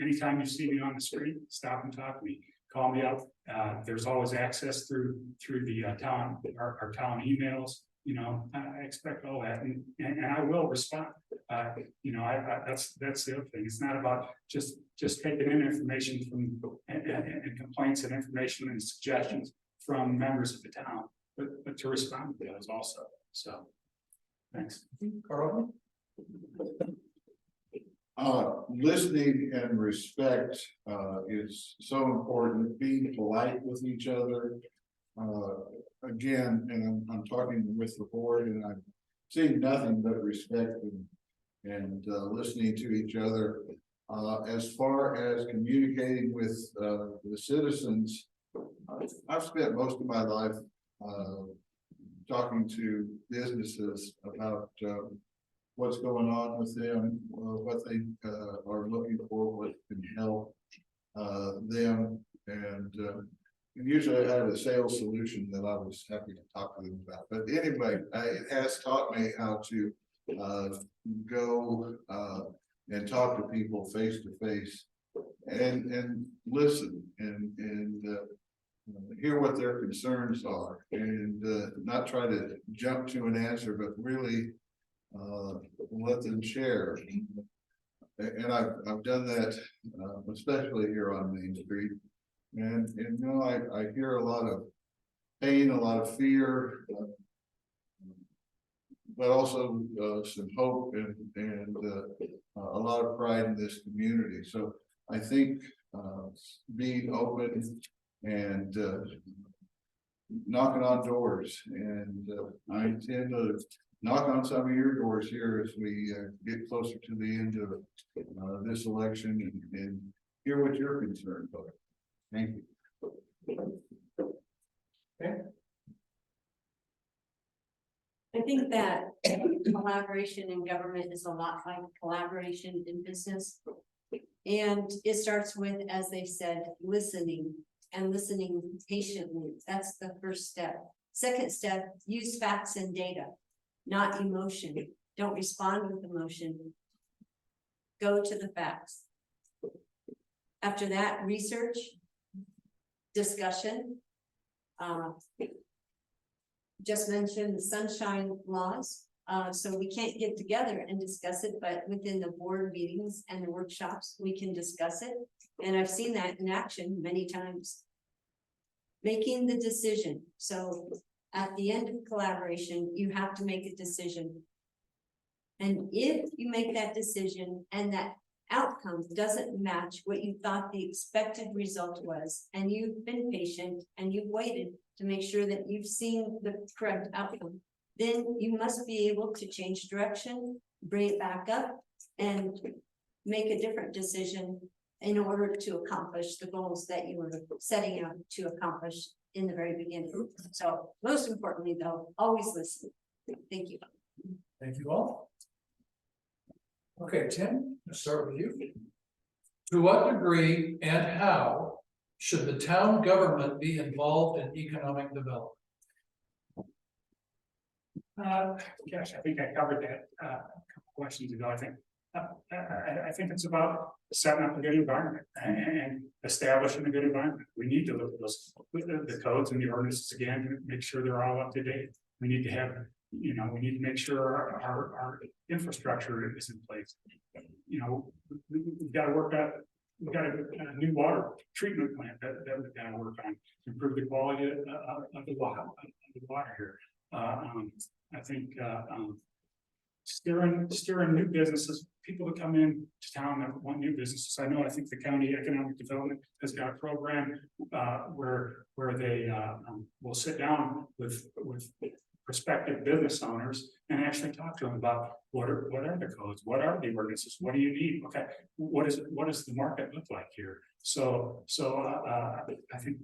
Anytime you see me on the street, stop and talk to me. Call me up. There's always access through the town, our town emails. I expect all that, and I will respond. That's the other thing. It's not about just taking in information from and complaints and information and suggestions from members of the town, but to respond to those also. So, thanks, Carlton? Listening and respect is so important. Being polite with each other. Again, and I'm talking with the board, and I'm seeing nothing but respect and listening to each other. As far as communicating with the citizens, I've spent most of my life talking to businesses about what's going on with them, what they are looking for, what can help them, and usually I had a sales solution that I was happy to talk to them about. But anyway, it has taught me how to go and talk to people face to face and listen and hear what their concerns are, and not try to jump to an answer, but really let them share. And I've done that especially here on Main Street. And I hear a lot of pain, a lot of fear, but also some hope and a lot of pride in this community. So I think being open and knocking on doors, and I intend to knock on some of your doors here as we get closer to the end of this election and hear what your concerns are. Thank you. Okay. I think that collaboration in government is a lot like collaboration in business. And it starts with, as they said, listening and listening patiently. That's the first step. Second step, use facts and data, not emotion. Don't respond with emotion. Go to the facts. After that, research, discussion. Just mentioned the sunshine laws, so we can't get together and discuss it, but within the board meetings and the workshops, we can discuss it. And I've seen that in action many times. Making the decision, so at the end of collaboration, you have to make a decision. And if you make that decision and that outcome doesn't match what you thought the expected result was, and you've been patient and you've waited to make sure that you've seen the correct outcome, then you must be able to change direction, bring it back up, and make a different decision in order to accomplish the goals that you were setting out to accomplish in the very beginning. So most importantly, though, always listen. Thank you. Thank you all. Okay, Tim, let's start with you. To what degree and how should the town government be involved in economic development? Gosh, I think I covered that a couple questions ago. I think it's about setting up a good environment and establishing a good environment. We need to look at those, the codes and the ordinances again, to make sure they're all up to date. We need to have, we need to make sure our infrastructure is in place. We've got to work out, we've got a new water treatment plant that we've got to work on, improve the quality of the water here. I think steering new businesses, people that come in to town that want new businesses. I think the county economic development has got a program where they will sit down with prospective business owners and actually talk to them about what are the codes, what are the ordinances, what do you need? Okay, what does the market look like here? So I think,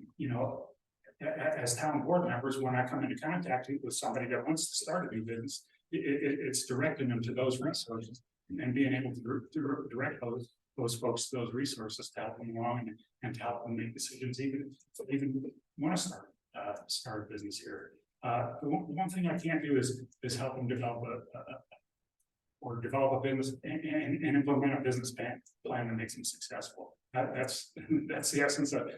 as town board members, when I come into contact with somebody that wants to start a new business, it's directing them to those resources and being able to direct those folks to those resources to help them along and to help them make decisions, even want to start a business here. The one thing I can't do is help them develop a business and implement a business plan that makes them successful. That's the essence of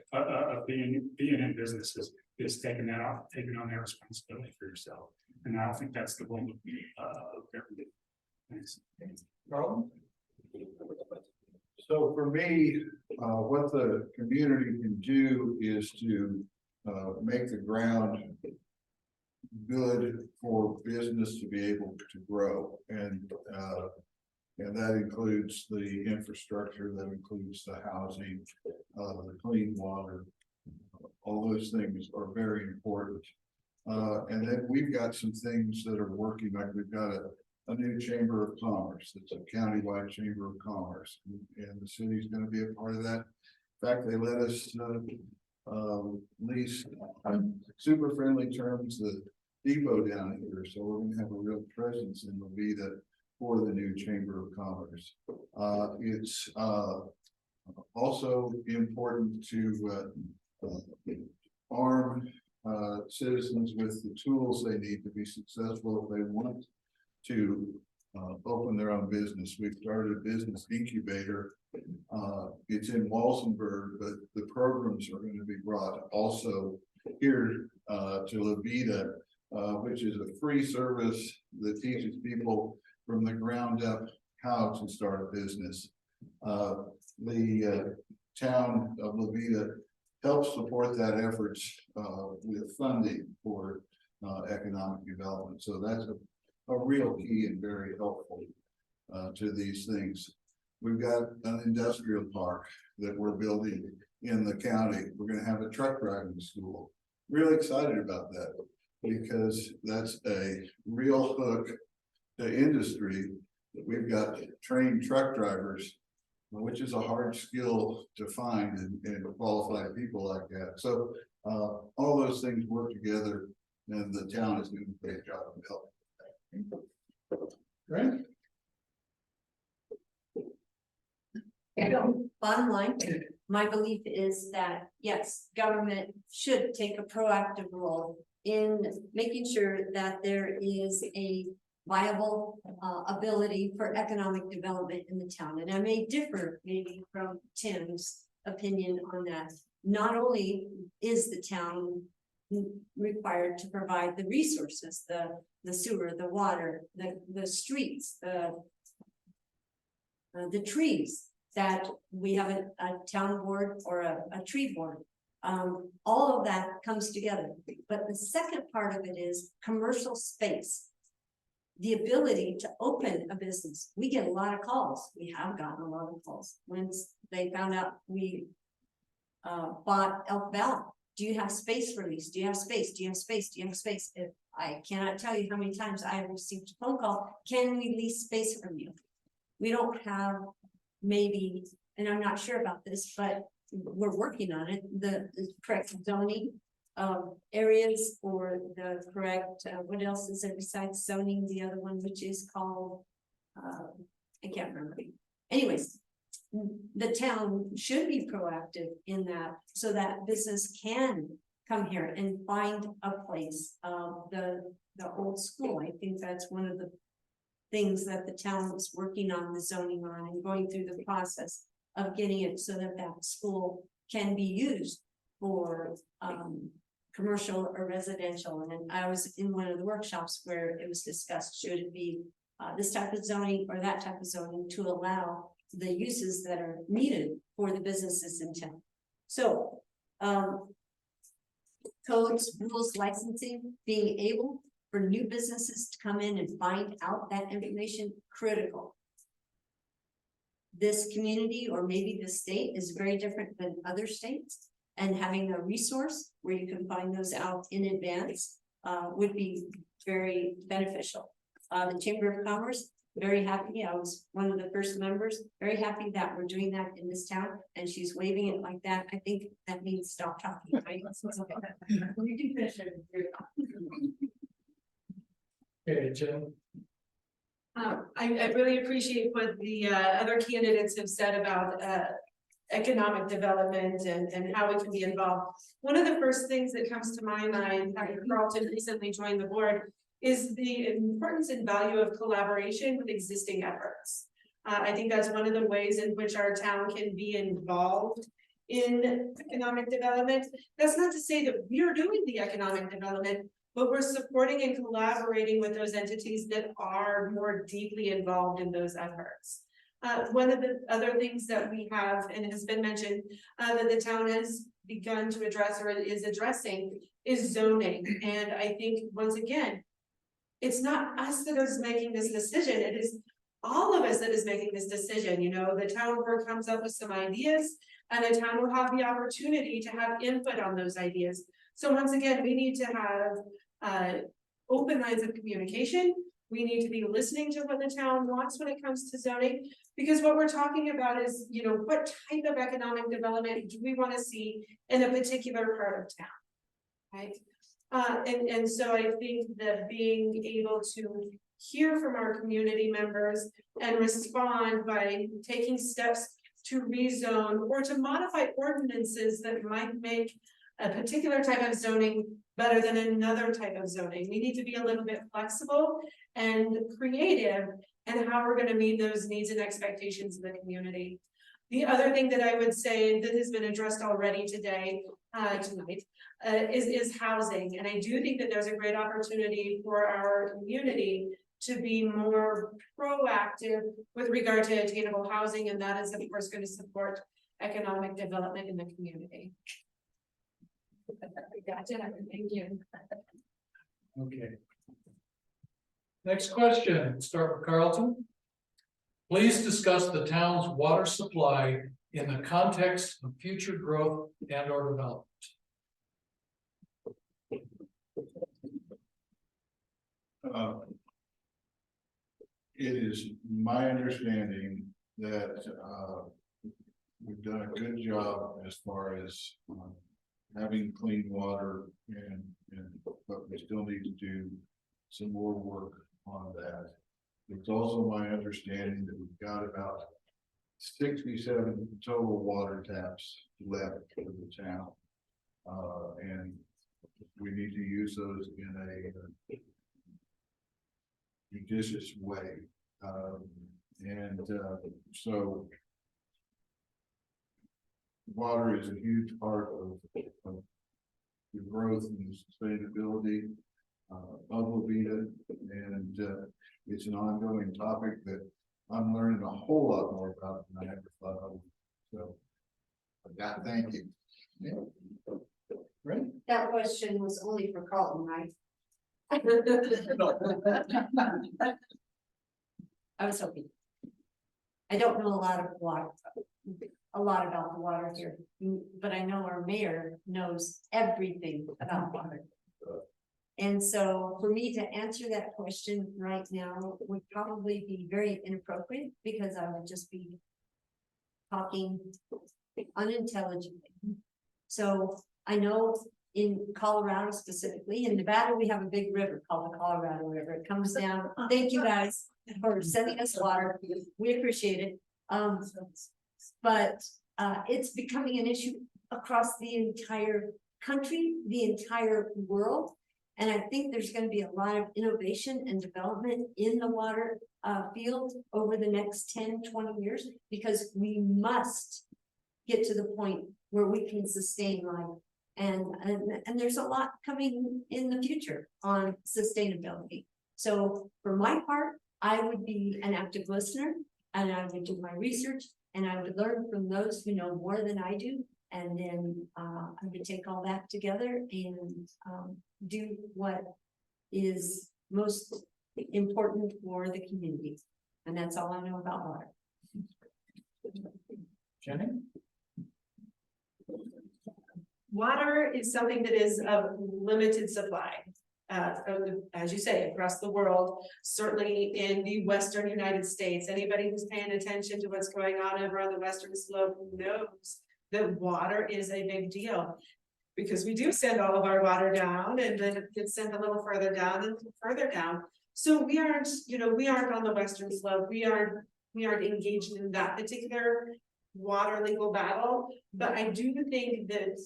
being in business is taking on that responsibility for yourself. And I don't think that's the role of everybody. Thanks. Carlton? So for me, what the community can do is to make the ground good for business to be able to grow, and that includes the infrastructure, that includes the housing, the clean water. All those things are very important. And then we've got some things that are working, like we've got a new chamber of commerce. It's a countywide chamber of commerce, and the city's going to be a part of that. In fact, they let us lease super friendly terms the depot down here, so we're going to have a real presence in Veta for the new chamber of commerce. It's also important to arm citizens with the tools they need to be successful if they want to open their own business. We've started a business incubator. It's in Walsenburg, but the programs are going to be brought also here to Veta, which is a free service that teaches people from the ground up how to start a business. The town of Veta helps support that efforts with funding for economic development. So that's a real key and very helpful to these things. We've got an industrial park that we're building in the county. We're going to have a truck driving school. Really excited about that because that's a real hook to industry. We've got trained truck drivers, which is a hard skill to find and qualified people like that. So all those things work together, and the town is doing a great job of helping. Right? Bottom line, my belief is that, yes, government should take a proactive role in making sure that there is a viable ability for economic development in the town. And I may differ maybe from Tim's opinion on that. Not only is the town required to provide the resources, the sewer, the water, the streets, the trees, that we have a town board or a tree board. All of that comes together. But the second part of it is commercial space. The ability to open a business. We get a lot of calls. We have gotten a lot of calls. Once they found out we bought Elk Valley. Do you have space for lease? Do you have space? Do you have space? Do you have space? If I cannot tell you how many times I have received a phone call, can we lease space from you? We don't have maybe, and I'm not sure about this, but we're working on it, the correct zoning areas or the correct, what else is there besides zoning, the other one, which is called, I can't remember. Anyways, the town should be proactive in that so that business can come here and find a place. The old school, I think that's one of the things that the town was working on, the zoning on, and going through the process of getting it so that that school can be used for commercial or residential. And I was in one of the workshops where it was discussed, should it be this type of zoning or that type of zoning to allow the uses that are needed for the businesses in town. So codes, rules, licensing, being able for new businesses to come in and find out that information, critical. This community or maybe the state is very different than other states, and having a resource where you can find those out in advance would be very beneficial. The Chamber of Commerce, very happy. I was one of the first members, very happy that we're doing that in this town, and she's waving it like that. I think that means stop talking, right? We can finish it. Okay, Jen. I really appreciate what the other candidates have said about economic development and how we can be involved. One of the first things that comes to my mind, having Carlton recently joined the board, is the importance and value of collaboration with existing efforts. I think that's one of the ways in which our town can be involved in economic development. That's not to say that we are doing the economic development, but we're supporting and collaborating with those entities that are more deeply involved in those efforts. One of the other things that we have, and has been mentioned, that the town has begun to address or is addressing is zoning. And I think, once again, it's not us that is making this decision. It is all of us that is making this decision. You know, the town board comes up with some ideas and the town will have the opportunity to have input on those ideas. So once again, we need to have open lines of communication. We need to be listening to what the town wants when it comes to zoning, because what we're talking about is, you know, what type of economic development do we want to see in a particular part of town, right? And so I think that being able to hear from our community members and respond by taking steps to rezone or to modify ordinances that might make a particular type of zoning better than another type of zoning. We need to be a little bit flexible and creative in how we're going to meet those needs and expectations of the community. The other thing that I would say that has been addressed already today, tonight, is housing. And I do think that there's a great opportunity for our community to be more proactive with regard to attainable housing. And that is, of course, going to support economic development in the community. Gotcha. Thank you. Okay. Next question, start with Carlton. Please discuss the town's water supply in the context of future growth and or development. It is my understanding that we've done a good job as far as having clean water, but we still need to do some more work on that. It's also my understanding that we've got about 67 total water taps left for the town. And we need to use those in a judicious way. So water is a huge part of the growth and sustainability of Veta, and it's an ongoing topic that I'm learning a whole lot more about than I ever thought I would. So, thank you. Yeah. Right? That question was only for Carlton, right? I was hoping. I don't know a lot about the water here, but I know our mayor knows everything about water. And so for me to answer that question right now would probably be very inappropriate, because I would just be talking unintelligently. So I know in Colorado specifically, in Nevada, we have a big river called the Colorado River. It comes down. Thank you guys for sending us water. We appreciate it. But it's becoming an issue across the entire country, the entire world. And I think there's going to be a lot of innovation and development in the water field over the next 10, 20 years, because we must get to the point where we can sustain life. And there's a lot coming in the future on sustainability. So for my part, I would be an active listener, and I would do my research, and I would learn from those who know more than I do. And then I would take all that together and do what is most important for the community. And that's all I know about water. Jenny? Water is something that is of limited supply. As you say, across the world, certainly in the Western United States. Anybody who's paying attention to what's going on over on the Western slope knows that water is a big deal. Because we do send all of our water down, and then it gets sent a little further down and further down. So we aren't on the Western slope. We aren't engaged in that particular water legal battle. But I do think that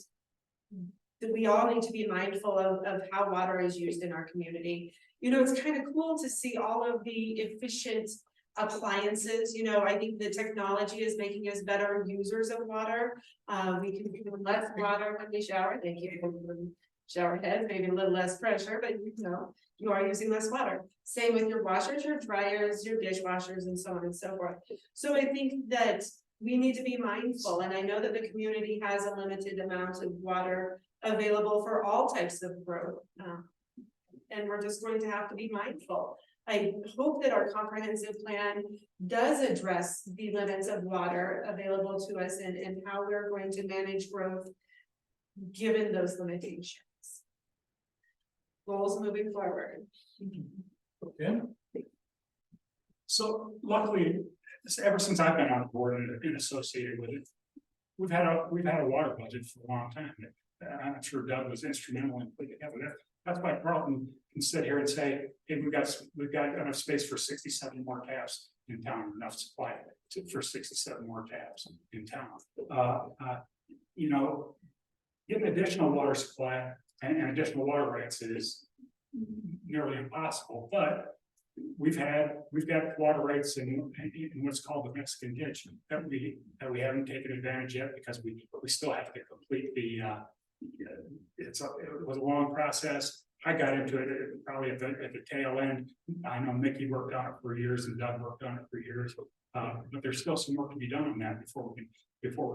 we all need to be mindful of how water is used in our community. It's kind of cool to see all of the efficient appliances. I think the technology is making us better users of water. We can use less water when we shower. Thank you. Shower heads, maybe a little less pressure, but you are using less water. Same with your washers, your dryers, your dishwashers, and so on and so forth. So I think that we need to be mindful, and I know that the community has a limited amount of water available for all types of growth. And we're just going to have to be mindful. I hope that our comprehensive plan does address the limits of water available to us and how we're going to manage growth given those limitations. Goals moving forward. Okay. So luckily, ever since I've been on board and been associated with it, we've had a water budget for a long time. I'm sure Doug was instrumental in putting it together. That's why Carlton can sit here and say, hey, we've got enough space for 67 more taps in town, enough supply for 67 more taps in town. Getting additional water supply and additional water rights is nearly impossible, but we've got water rights in what's called the Mexican ditch that we haven't taken advantage yet, because we still have to complete the it was a long process. I got into it probably at the tail end. I know Mickey worked on it for years and Doug worked on it for years, but there's still some work to be done on that before we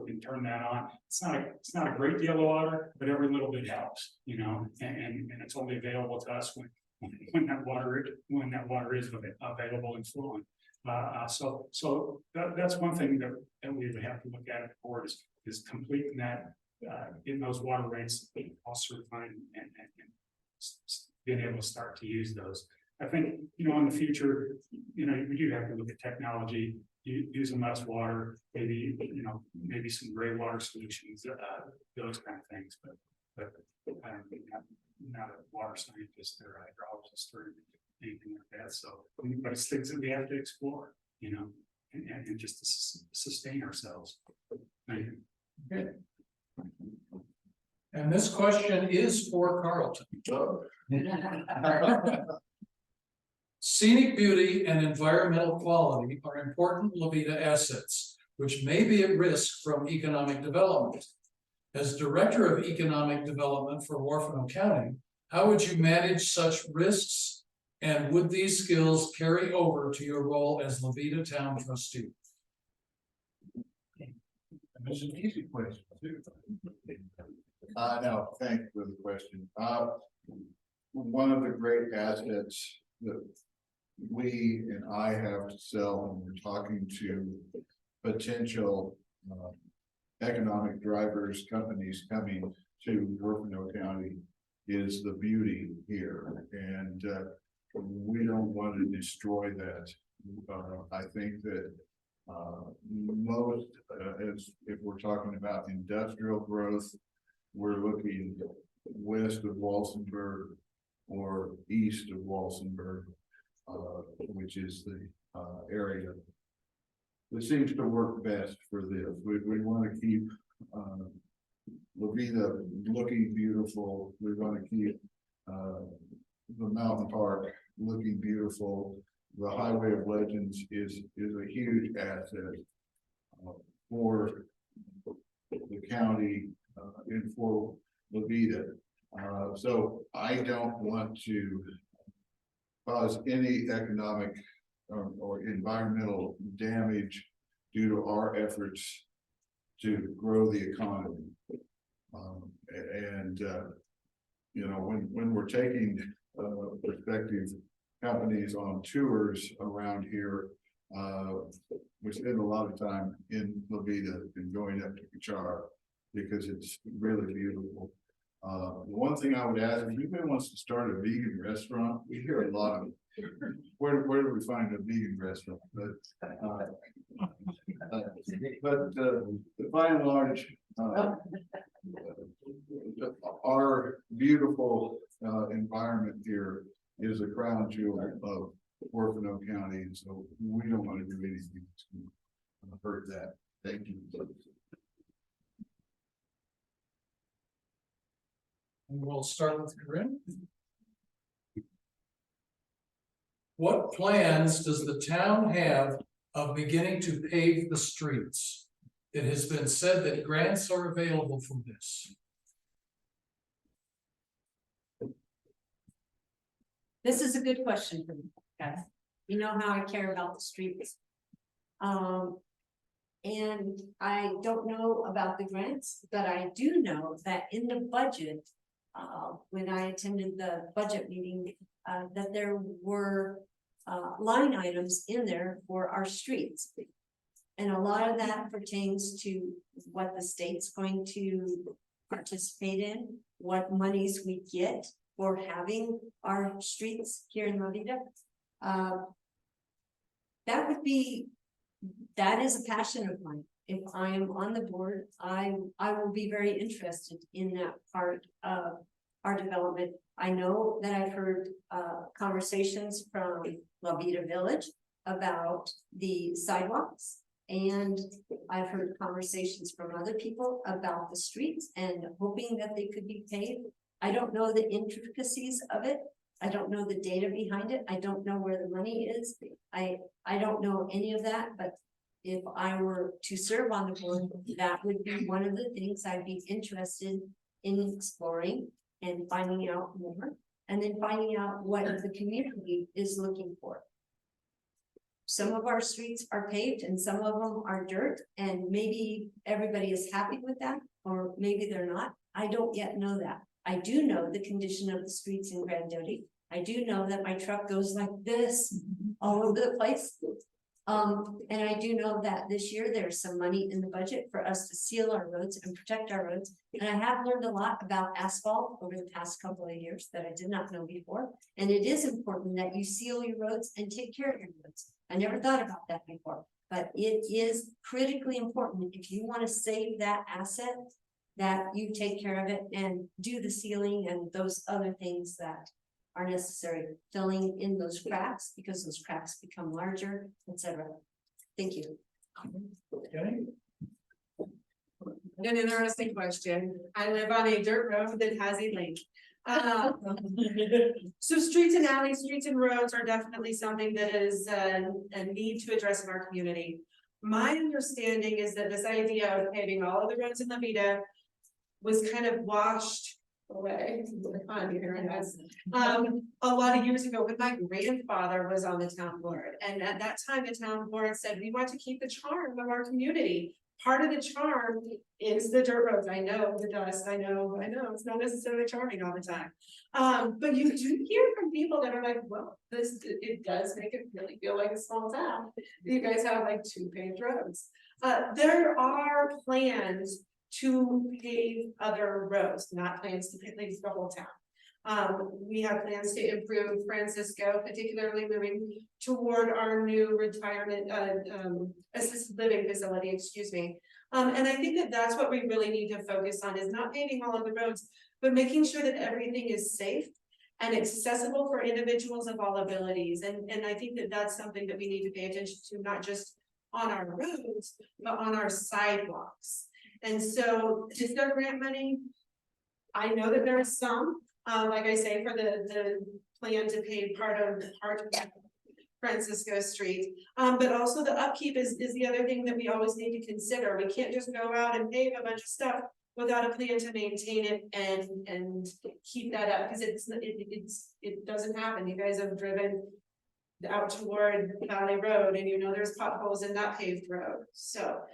can turn that on. It's not a great deal of water, but every little bit helps, and it's only available to us when that water is available and flowing. So that's one thing that we would have to look at the board is completing that, getting those water rates all certified and being able to start to use those. I think, in the future, we do have to look at technology, using less water, maybe some gray water solutions, those kind of things, but I'm not a water scientist or hydrologist or anything like that. So, but it's things that we have to explore, and just to sustain ourselves. Thank you. Okay. And this question is for Carlton. Scenic beauty and environmental quality are important Levita assets, which may be at risk from economic development. As Director of Economic Development for Warfano County, how would you manage such risks? And would these skills carry over to your role as Levita Town Trustee? That's an easy question, too. No, thank you for the question. One of the great assets that we and I have to sell when we're talking to potential economic drivers, companies coming to Warfano County is the beauty here, and we don't want to destroy that. I think that most, as if we're talking about industrial growth, we're looking west of Walsenburg or east of Walsenburg, which is the area that seems to work best for this. We want to keep Levita looking beautiful. We want to keep the mountain park looking beautiful. The Highway of Legends is a huge asset for the county and for Levita. So I don't want to cause any economic or environmental damage due to our efforts to grow the economy. You know, when we're taking prospective companies on tours around here, we spend a lot of time in Levita and going up to Kachar because it's really beautiful. One thing I would ask, if anybody wants to start a vegan restaurant, we hear a lot of where do we find a vegan restaurant? But by and large, our beautiful environment here is a crown jewel of Warfano County, and so we don't want to do anything that's going to hurt that. Thank you. And we'll start with Corinne. What plans does the town have of beginning to pave the streets? It has been said that grants are available for this. This is a good question for me, guys. You know how I care about the streets. And I don't know about the grants, but I do know that in the budget, when I attended the budget meeting, that there were line items in there for our streets. And a lot of that pertains to what the state's going to participate in, what monies we get for having our streets here in Levita. That is a passion of mine. If I am on the board, I will be very interested in that part of our development. I know that I've heard conversations from Levita Village about the sidewalks, and I've heard conversations from other people about the streets and hoping that they could be paved. I don't know the intricacies of it. I don't know the data behind it. I don't know where the money is. I don't know any of that, but if I were to serve on the board, that would be one of the things I'd be interested in exploring and finding out more, and then finding out what the community is looking for. Some of our streets are paved and some of them are dirt, and maybe everybody is happy with that, or maybe they're not. I don't yet know that. I do know the condition of the streets in Grand Doty. I do know that my truck goes like this all over the place. And I do know that this year there's some money in the budget for us to seal our roads and protect our roads. And I have learned a lot about asphalt over the past couple of years that I did not know before. And it is important that you seal your roads and take care of your roads. I never thought about that before, but it is critically important if you want to save that asset, that you take care of it and do the sealing and those other things that are necessary, filling in those cracks because those cracks become larger, etc. Thank you. Okay. An interesting question. I live on a dirt road that has a lake. So streets and alleys, streets and roads are definitely something that is a need to address in our community. My understanding is that this idea of paving all of the roads in the Veta was kind of washed away. A lot of years ago when my grandfather was on the town board, and at that time, the town board said, we want to keep the charm of our community. Part of the charm is the dirt roads. I know the dust, I know, it's not necessarily charming all the time. But you do hear from people that are like, well, it does make it really feel like a small town. You guys have like 2 paved roads. There are plans to pave other roads, not plans to pave the whole town. We have plans to improve Francisco, particularly moving toward our new retirement, assisted living facility, excuse me. And I think that that's what we really need to focus on, is not paving all of the roads, but making sure that everything is safe and accessible for individuals of all abilities. And I think that that's something that we need to pay attention to, not just on our roads, but on our sidewalks. And so, is there grant money? I know that there is some, like I say, for the plan to pay part of Francisco Street. But also the upkeep is the other thing that we always need to consider. We can't just go out and pave a bunch of stuff without a plan to maintain it and keep that up, because it doesn't happen. You guys have driven out toward Valley Road, and you know there's potholes in that paved road. So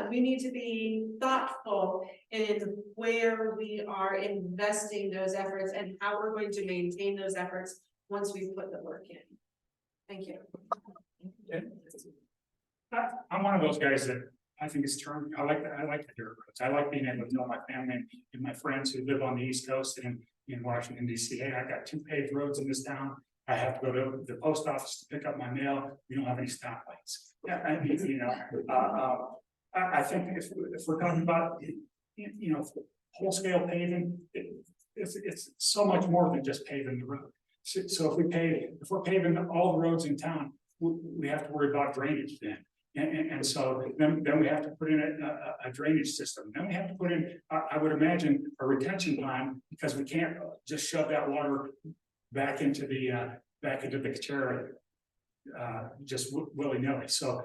we need to be thoughtful in where we are investing those efforts and how we're going to maintain those efforts once we put the work in. Thank you. I'm one of those guys that I think it's charming. I like the dirt roads. I like being able to know my family and my friends who live on the East Coast and in Washington, DC. Hey, I got 2 paved roads in this town. I have to go to the post office to pick up my mail. We don't have any stoplights. Yeah, I mean, you know, I think if we're talking about, you know, whole scale paving, it's so much more than just paving the road. So if we're paving all the roads in town, we have to worry about drainage then. And so then we have to put in a drainage system. Then we have to put in, I would imagine, a retention pond, because we can't just shove that water back into the Katera just willy-nilly. So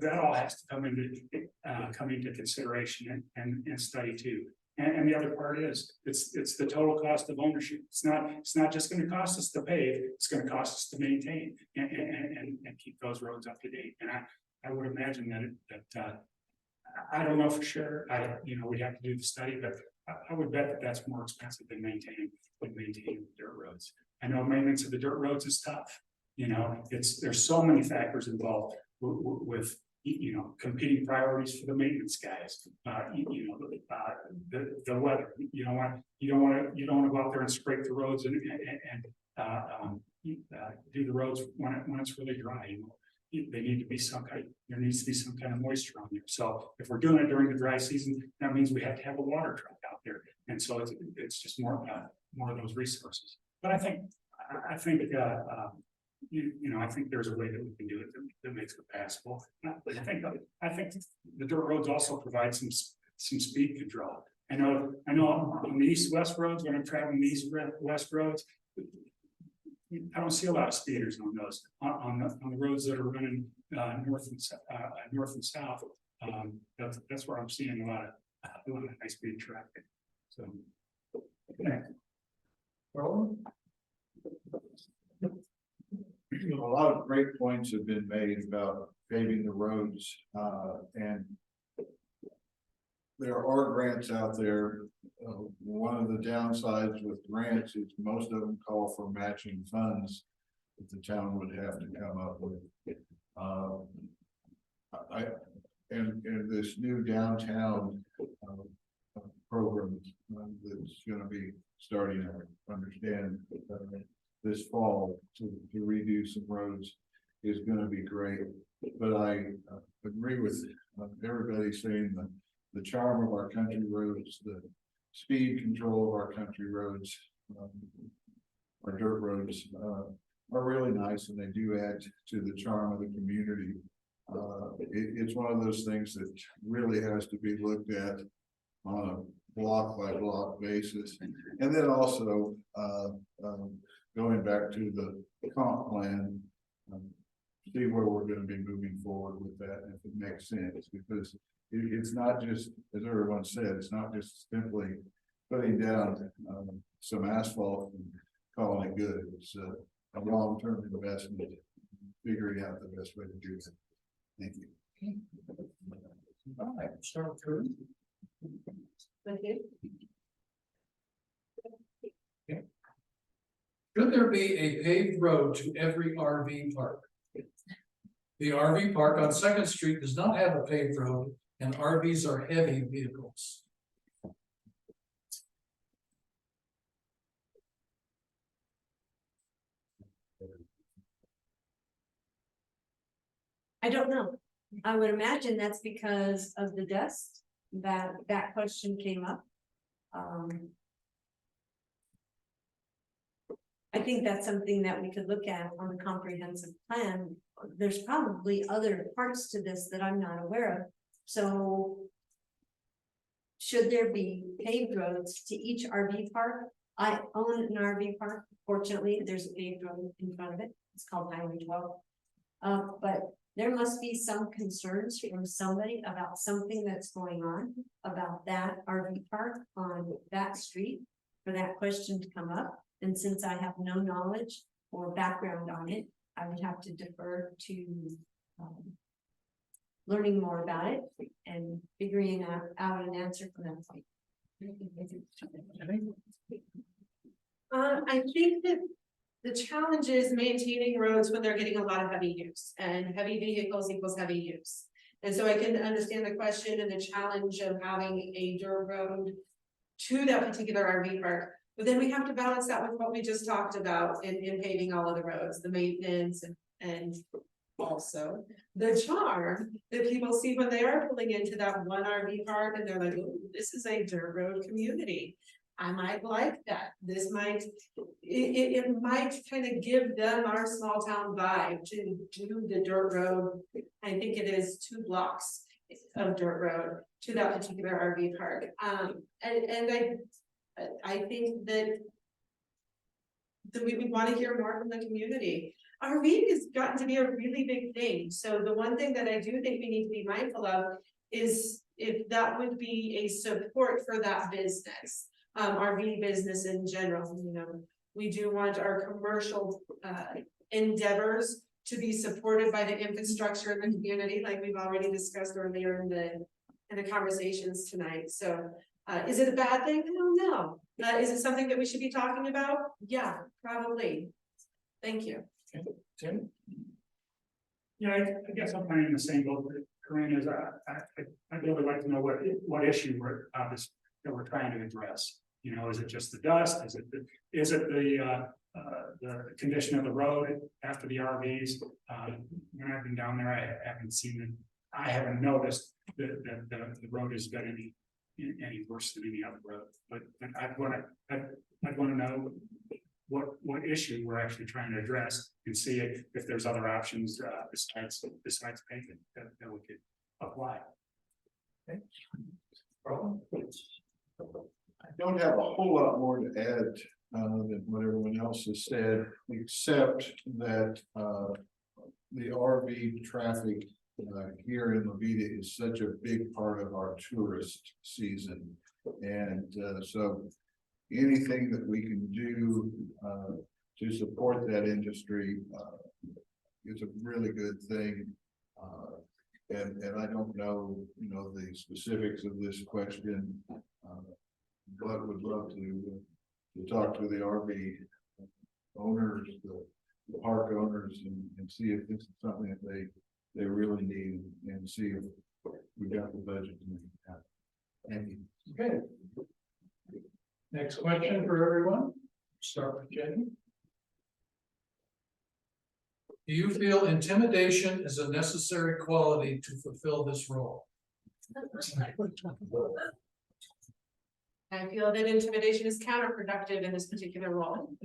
that all has to come into consideration and study too. And the other part is it's the total cost of ownership. It's not just going to cost us to pave, it's going to cost us to maintain and keep those roads up to date. And I would imagine that I don't know for sure. We'd have to do the study, but I would bet that that's more expensive than maintaining dirt roads. I know maintenance of the dirt roads is tough. You know, there's so many factors involved with competing priorities for the maintenance guys. The weather. You don't want to go out there and scrape the roads and do the roads when it's really dry. You know, there needs to be some kind of moisture on there. So if we're doing it during the dry season, that means we have to have a water truck out there, and so it's just more of those resources. But I think I think there's a way that we can do it that makes it passable. I think the dirt roads also provide some speed control. I know on the east-west roads, when I'm traveling the east-west roads, I don't see a lot of speeders on those on the roads that are running north and south. That's where I'm seeing a lot of high-speed traffic. So, yeah. Well, a lot of great points have been made about paving the roads, and there are grants out there. One of the downsides with grants is most of them call for matching funds that the town would have to come up with. And this new downtown program that's going to be starting, I understand, this fall to redo some roads is going to be great. But I agree with everybody saying that the charm of our country roads, the speed control of our country roads, our dirt roads are really nice, and they do add to the charm of the community. It's one of those things that really has to be looked at on a block by block basis. And then also, going back to the comp plan, see where we're gonna be moving forward with that, and if it makes sense, because it's not just, as everyone said, it's not just simply putting down, some asphalt and calling it good. It's a long-term investment, figuring out the best way to do it. Thank you. All right, start with Corinne. Should there be a paved road to every RV park? The RV park on Second Street does not have a paved road, and RVs are heavy vehicles. I don't know. I would imagine that's because of the dust that question came up. I think that's something that we could look at on the comprehensive plan. There's probably other parts to this that I'm not aware of, so. Should there be paved roads to each RV park? I own an RV park, fortunately, there's a paved road in front of it, it's called Highway 12. But there must be some concerns from somebody about something that's going on about that RV park on that street for that question to come up. And since I have no knowledge or background on it, I would have to defer to learning more about it and figuring out an answer for that point. I think that the challenge is maintaining roads when they're getting a lot of heavy use, and heavy vehicles equals heavy use. And so I can understand the question and the challenge of having a dirt road to that particular RV park. But then we have to balance that with what we just talked about in paving all of the roads, the maintenance and also the charm that people see when they are pulling into that one RV park and they're like, oh, this is a dirt road community. I might like that. This might, it might kind of give them our small town vibe to do the dirt road. I think it is 2 blocks of dirt road to that particular RV park. And I think that we would want to hear more from the community. RV has gotten to be a really big thing. So the one thing that I do think we need to be mindful of is if that would be a support for that business, RV business in general. You know, we do want our commercial endeavors to be supported by the infrastructure in the community, like we've already discussed earlier in the conversations tonight. So is it a bad thing? I don't know. Is it something that we should be talking about? Yeah, probably. Thank you. Okay. Tim? Yeah, I guess I'm kind of in the same boat that Corinne is. I'd really like to know what issue that we're trying to address. You know, is it just the dust? Is it the condition of the road after the RVs? When I've been down there, I haven't seen it. I haven't noticed that the road has been any worse than any other road. But I'd want to know what issue we're actually trying to address and see if there's other options besides paving that we could apply. Okay. Carlton? I don't have a whole lot more to add than what everyone else has said, except that the RV traffic here in Veta is such a big part of our tourist season. And so anything that we can do to support that industry is a really good thing. And I don't know, you know, the specifics of this question, but would love to talk to the RV owners, the park owners, and see if this is something that they really need, and see if we got the budget to make it happen. Thank you. Okay. Next question for everyone. Start with Jenny. Do you feel intimidation is a necessary quality to fulfill this role? I feel that intimidation is counterproductive in this particular role.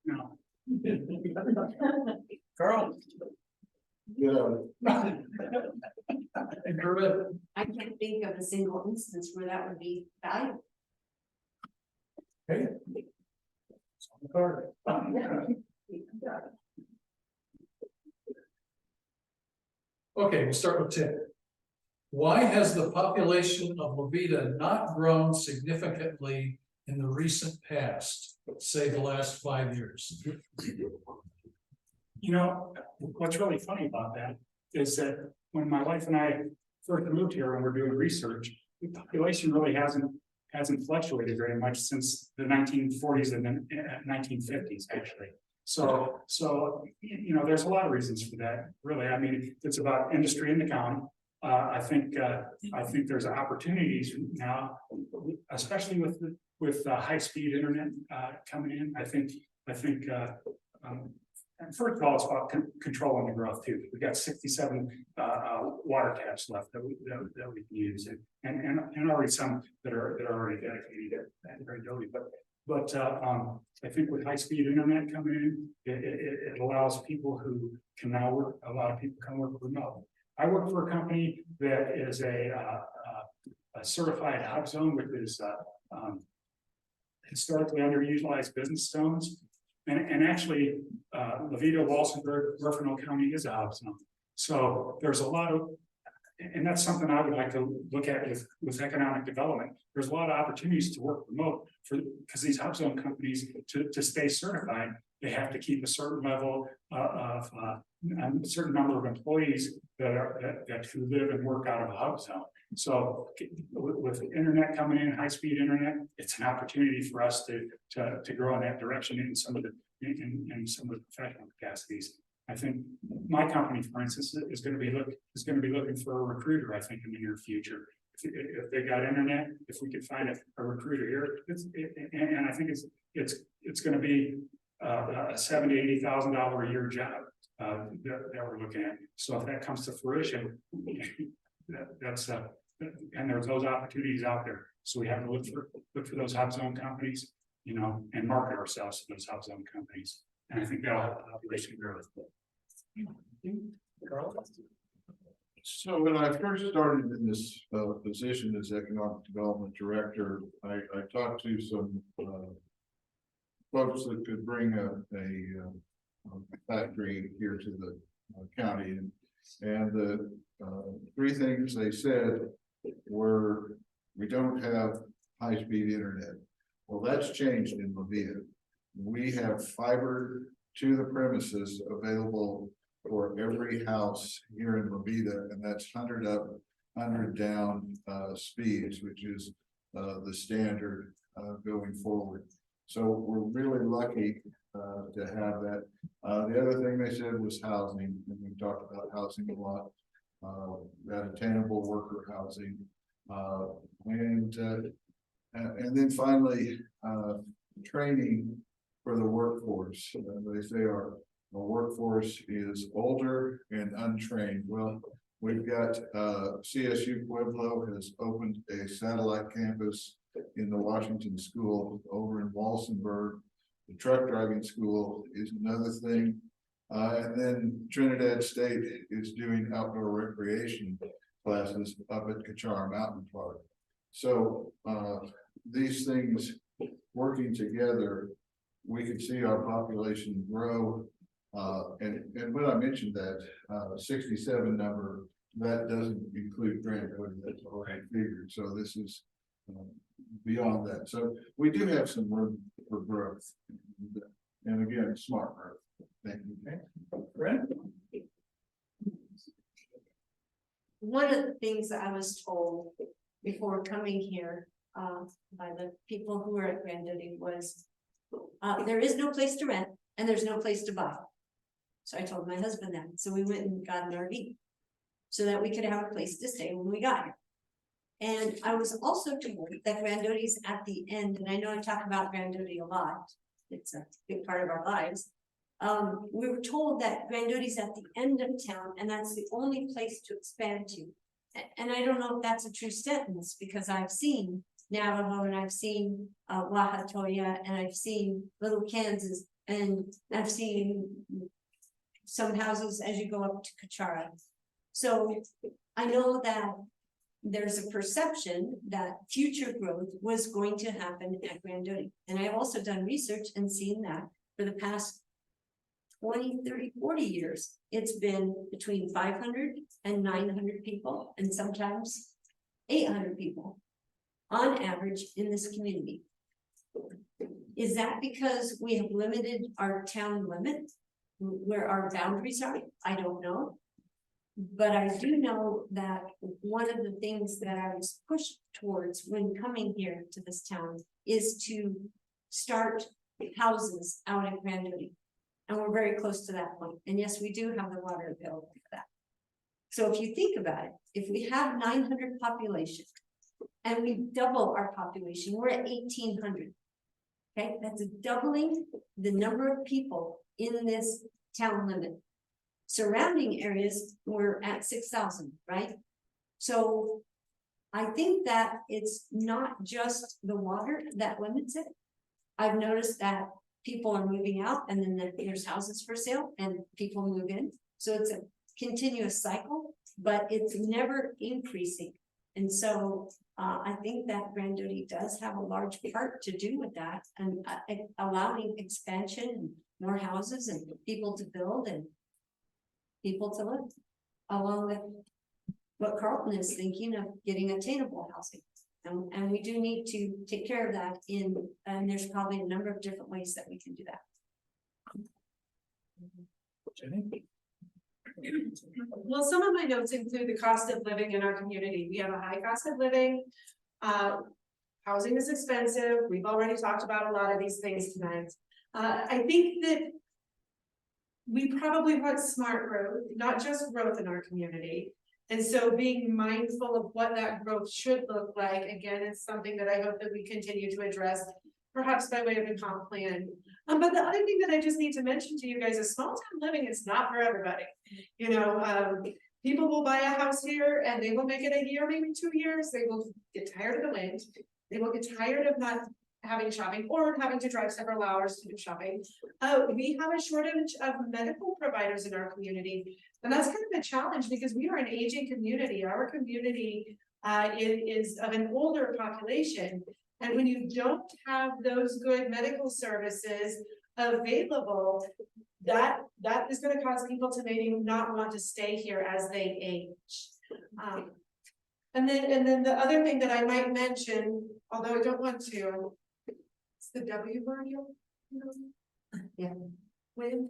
No. Carl? You know, And Corinne? I can't think of a single instance where that would be valuable. Okay. It's on the card. Okay, we'll start with Tim. Why has the population of Veta not grown significantly in the recent past, say the last 5 years? You know, what's really funny about that is that when my wife and I first moved here and we're doing research, the population really hasn't fluctuated very much since the 1940s and then 1950s, actually. So, you know, there's a lot of reasons for that, really. I mean, it's about industry in the county. I think there's opportunities now, especially with high-speed internet coming in. I think and first of all, it's about controlling the growth too. We've got 67 water taps left that we can use, and already some that are already dedicated at Tady. But I think with high-speed internet coming in, it allows people who can now work. A lot of people can work remote. I work for a company that is a certified hub zone, which is historically underutilized business zones. And actually, Veta, Walsenburg, Ruffino County is a hub zone. So there's a lot of, and that's something I would like to look at with economic development. There's a lot of opportunities to work remote because these hub zone companies, to stay certified, they have to keep a certain level of a certain number of employees that who live and work out of a hub zone. So with the internet coming in, high-speed internet, it's an opportunity for us to grow in that direction in some of the professional capacities. I think my company, for instance, is going to be looking for a recruiter. I think in the near future, if they got internet, if we could find a recruiter here, and I think it's going to be a $70,000 to $80,000 a year job that we're looking at. So if that comes to fruition, that's and there's those opportunities out there. So we have to look for those hub zone companies, you know, and market ourselves to those hub zone companies. And I think that'll help the population growth. so when I first started in this position as economic development director, I talked to some folks that could bring a factory here to the county, and the three things they said were, we don't have high-speed internet. Well, that's changed in Veta. We have fiber to the premises available for every house here in Veta, and that's 100 up, 100 down speeds, which is the standard going forward. So we're really lucky to have that. The other thing they said was housing, and we talked about housing a lot. That attainable worker housing, and then finally training for the workforce. They say our workforce is older and untrained. Well, we've got CSU Pueblo has opened a satellite campus in the Washington School over in Walsenburg. The truck driving school is another thing. And then Trinidad State is doing outdoor recreation classes up at Kachar Mountain Park. So these things working together, we can see our population grow. And when I mentioned that 67 number, that doesn't include Grand Cody, that's all right figured. So this is beyond that. So we do have some room for growth. And again, smart growth. Thank you. Okay. Corinne? One of the things that I was told before coming here by the people who were at Granddaddy was there is no place to rent and there's no place to buy. So I told my husband that. So we went and got an RV so that we could have a place to stay when we got here. And I was also told that Granddaddy's at the end, and I know I talk about Granddaddy a lot. It's a big part of our lives. We were told that Granddaddy's at the end of town and that's the only place to expand to. And I don't know if that's a true sentence because I've seen Navajo and I've seen Wahatoya and I've seen Little Kansas, and I've seen some houses as you go up to Kachara. So I know that there's a perception that future growth was going to happen at Grandotti. And I've also done research and seen that for the past 20, 30, 40 years, it's been between 500 and 900 people, and sometimes 800 people on average in this community. Is that because we have limited our town limit, where our boundaries are? I don't know. But I do know that one of the things that I was pushed towards when coming here to this town is to start houses out in Grandotti. And we're very close to that point. And yes, we do have the water available for that. So if you think about it, if we have 900 population and we double our population, we're at 1,800. Okay, that's a doubling the number of people in this town limit. Surrounding areas, we're at 6,000, right? So I think that it's not just the water that limits it. I've noticed that people are moving out and then there's houses for sale and people move in. So it's a continuous cycle, but it's never increasing. And so I think that Grandotti does have a large part to do with that, and allowing expansion and more houses and people to build and people to live, along with what Carlton is thinking of getting attainable housing. And we do need to take care of that and there's probably a number of different ways that we can do that. Jenny? Well, some of my notes include the cost of living in our community. We have a high cost of living. Housing is expensive. We've already talked about a lot of these things tonight. I think that we probably want smart growth, not just growth in our community. And so being mindful of what that growth should look like, again, it's something that I hope that we continue to address, perhaps by way of a comp plan. But the other thing that I just need to mention to you guys is small town living is not for everybody. You know, people will buy a house here and they will make it a year, maybe 2 years. They will get tired of the wind. They will get tired of not having shopping or having to drive several hours to do shopping. We have a shortage of medical providers in our community. And that's kind of a challenge because we are an aging community. Our community is of an older population. And when you don't have those good medical services available, that is going to cause people to maybe not want to stay here as they age. And then the other thing that I might mention, although I don't want to, it's the W word. Yeah. Wind.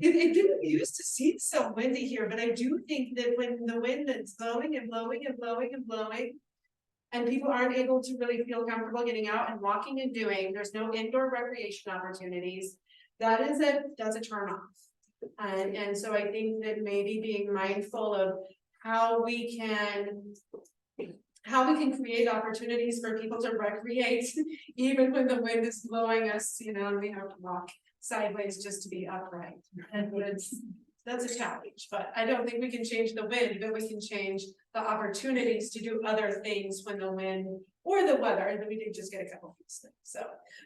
It didn't used to seem so windy here, but I do think that when the wind is blowing and blowing and blowing and blowing, and people aren't able to really feel comfortable getting out and walking and doing, there's no indoor recreation opportunities. That's a turn off. And so I think that maybe being mindful of how we can create opportunities for people to recreate, even when the wind is blowing us, you know, and we have to walk sideways just to be upright. And that's a challenge, but I don't think we can change the wind, but we can change the opportunities to do other things when the wind or the weather, and we did just get a couple of things. So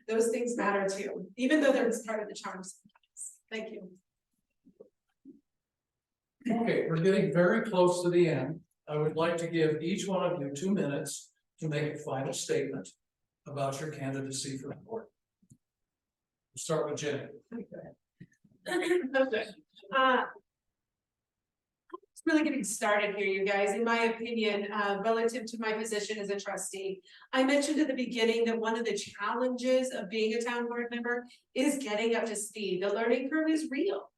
those things matter too, even though they're part of the charm sometimes. Thank you. Okay, we're getting very close to the end. I would like to give each one of you 2 minutes to make a final statement about your candidacy for the board. We'll start with Jenny. Okay. It's really getting started here, you guys. In my opinion, relative to my position as a trustee, I mentioned at the beginning that one of the challenges of being a town board member is getting up to speed. The learning curve is real.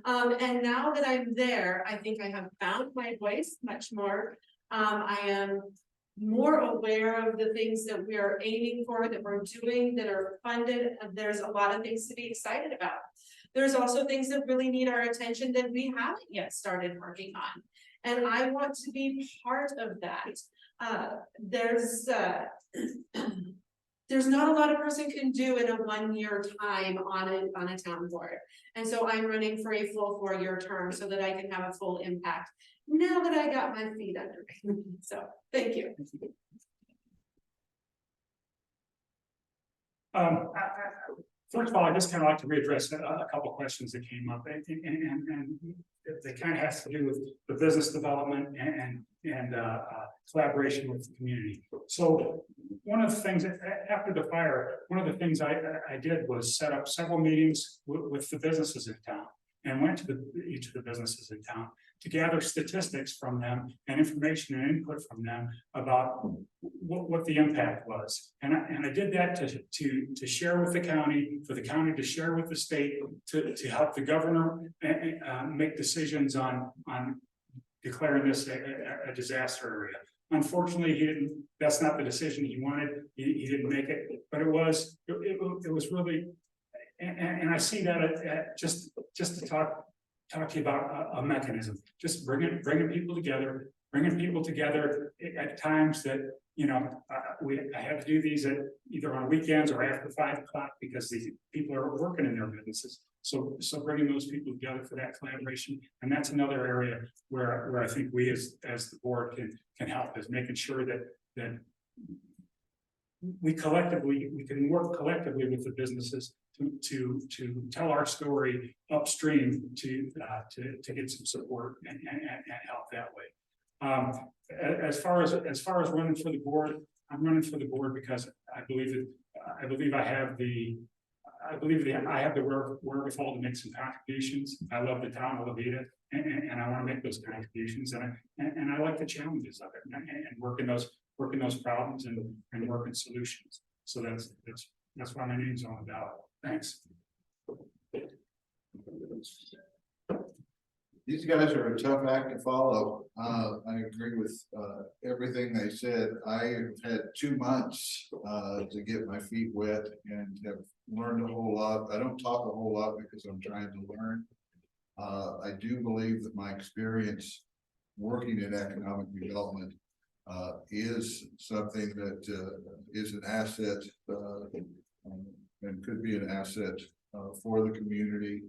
And now that I'm there, I think I have found my voice much more. I am more aware of the things that we are aiming for, that we're doing, that are funded. There's a lot of things to be excited about. There's also things that really need our attention that we haven't yet started working on. And I want to be part of that. There's not a lot a person can do in a 1-year time on a town board. And so I'm running for a full 4-year term so that I can have a full impact now that I got my feet under me. So thank you. First of all, I just kind of like to readdress a couple questions that came up, and they kind of has to do with the business development and collaboration with the community. So one of the things after the fire, one of the things I did was set up several meetings with the businesses in town, and went to each of the businesses in town to gather statistics from them and information and input from them about what the impact was. And I did that to share with the county, for the county to share with the state, to help the governor make decisions on declaring this a disaster area. Unfortunately, that's not the decision he wanted. He didn't make it, but it was really, and I see that just to talk to you about a mechanism, just bringing people together at times that, you know, I have to do these at either on weekends or after 5 o'clock because these people are working in their businesses. So bringing those people together for that collaboration, and that's another area where I think we as the board can help, is making sure that we can work collectively with the businesses to tell our story upstream to get some support and help that way. As far as running for the board, I'm running for the board because I believe I have the wherewithal to make some contributions. I love the town of Veta, and I want to make those contributions, and I like the challenges of it, and working those problems and working solutions. So that's why my name's on the ballot. Thanks. These guys are a tough act to follow. I agree with everything they said. I have had 2 months to get my feet wet and have learned a whole lot. I don't talk a whole lot because I'm trying to learn. I do believe that my experience working in economic development is something that is an asset and could be an asset for the community.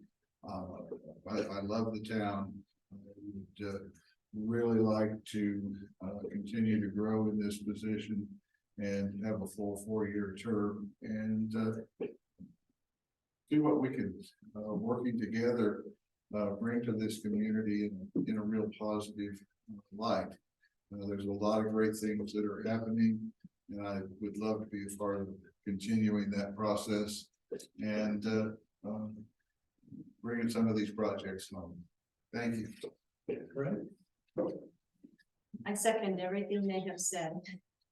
I love the town. I would really like to continue to grow in this position and have a full 4-year term and do what we can, working together, bring to this community in a real positive light. There's a lot of great things that are happening, and I would love to be a part of continuing that process and bringing some of these projects home. Thank you. I second everything they have said.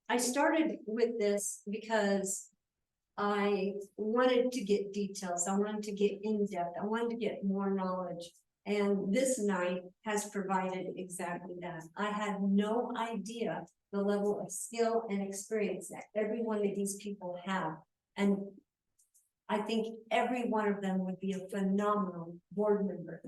I started with this because I wanted to get details. I wanted to get in depth. I wanted to get more knowledge. And this night has provided exactly that. I had no idea the level of skill and experience that every one of these people have. And I think every one of them would be a phenomenal board member.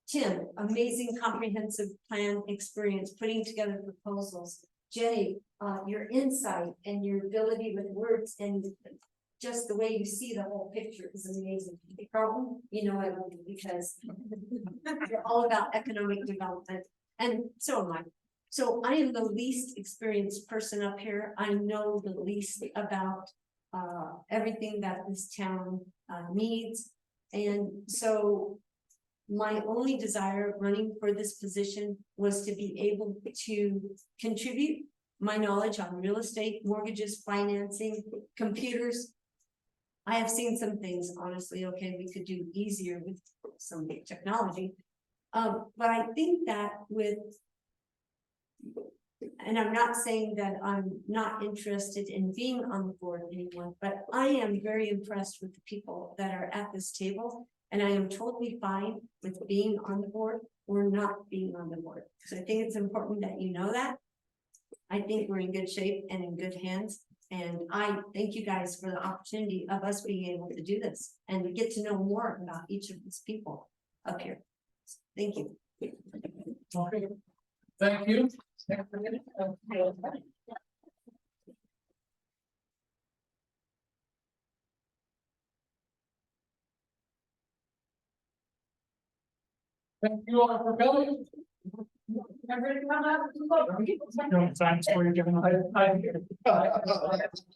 Tim, amazing comprehensive plan experience, putting together proposals. Jenny, your insight and your ability with words and just the way you see the whole picture is amazing. Carlton, you know I love you because you're all about economic development, and so am I. So I am the least experienced person up here. I know the least about everything that this town needs, and so my only desire running for this position was to be able to contribute my knowledge on real estate, mortgages, financing, computers. I have seen some things, honestly, okay, we could do easier with some technology. But I think that with, and I'm not saying that I'm not interested in being on the board of anyone, but I am very impressed with the people that are at this table. And I am totally fine with being on the board or not being on the board. So I think it's important that you know that. I think we're in good shape and in good hands. And I thank you guys for the opportunity of us being able to do this and to get to know more about each of these people up here. Thank you. Okay, thank you. Thank you all for coming. Thanks for your giving.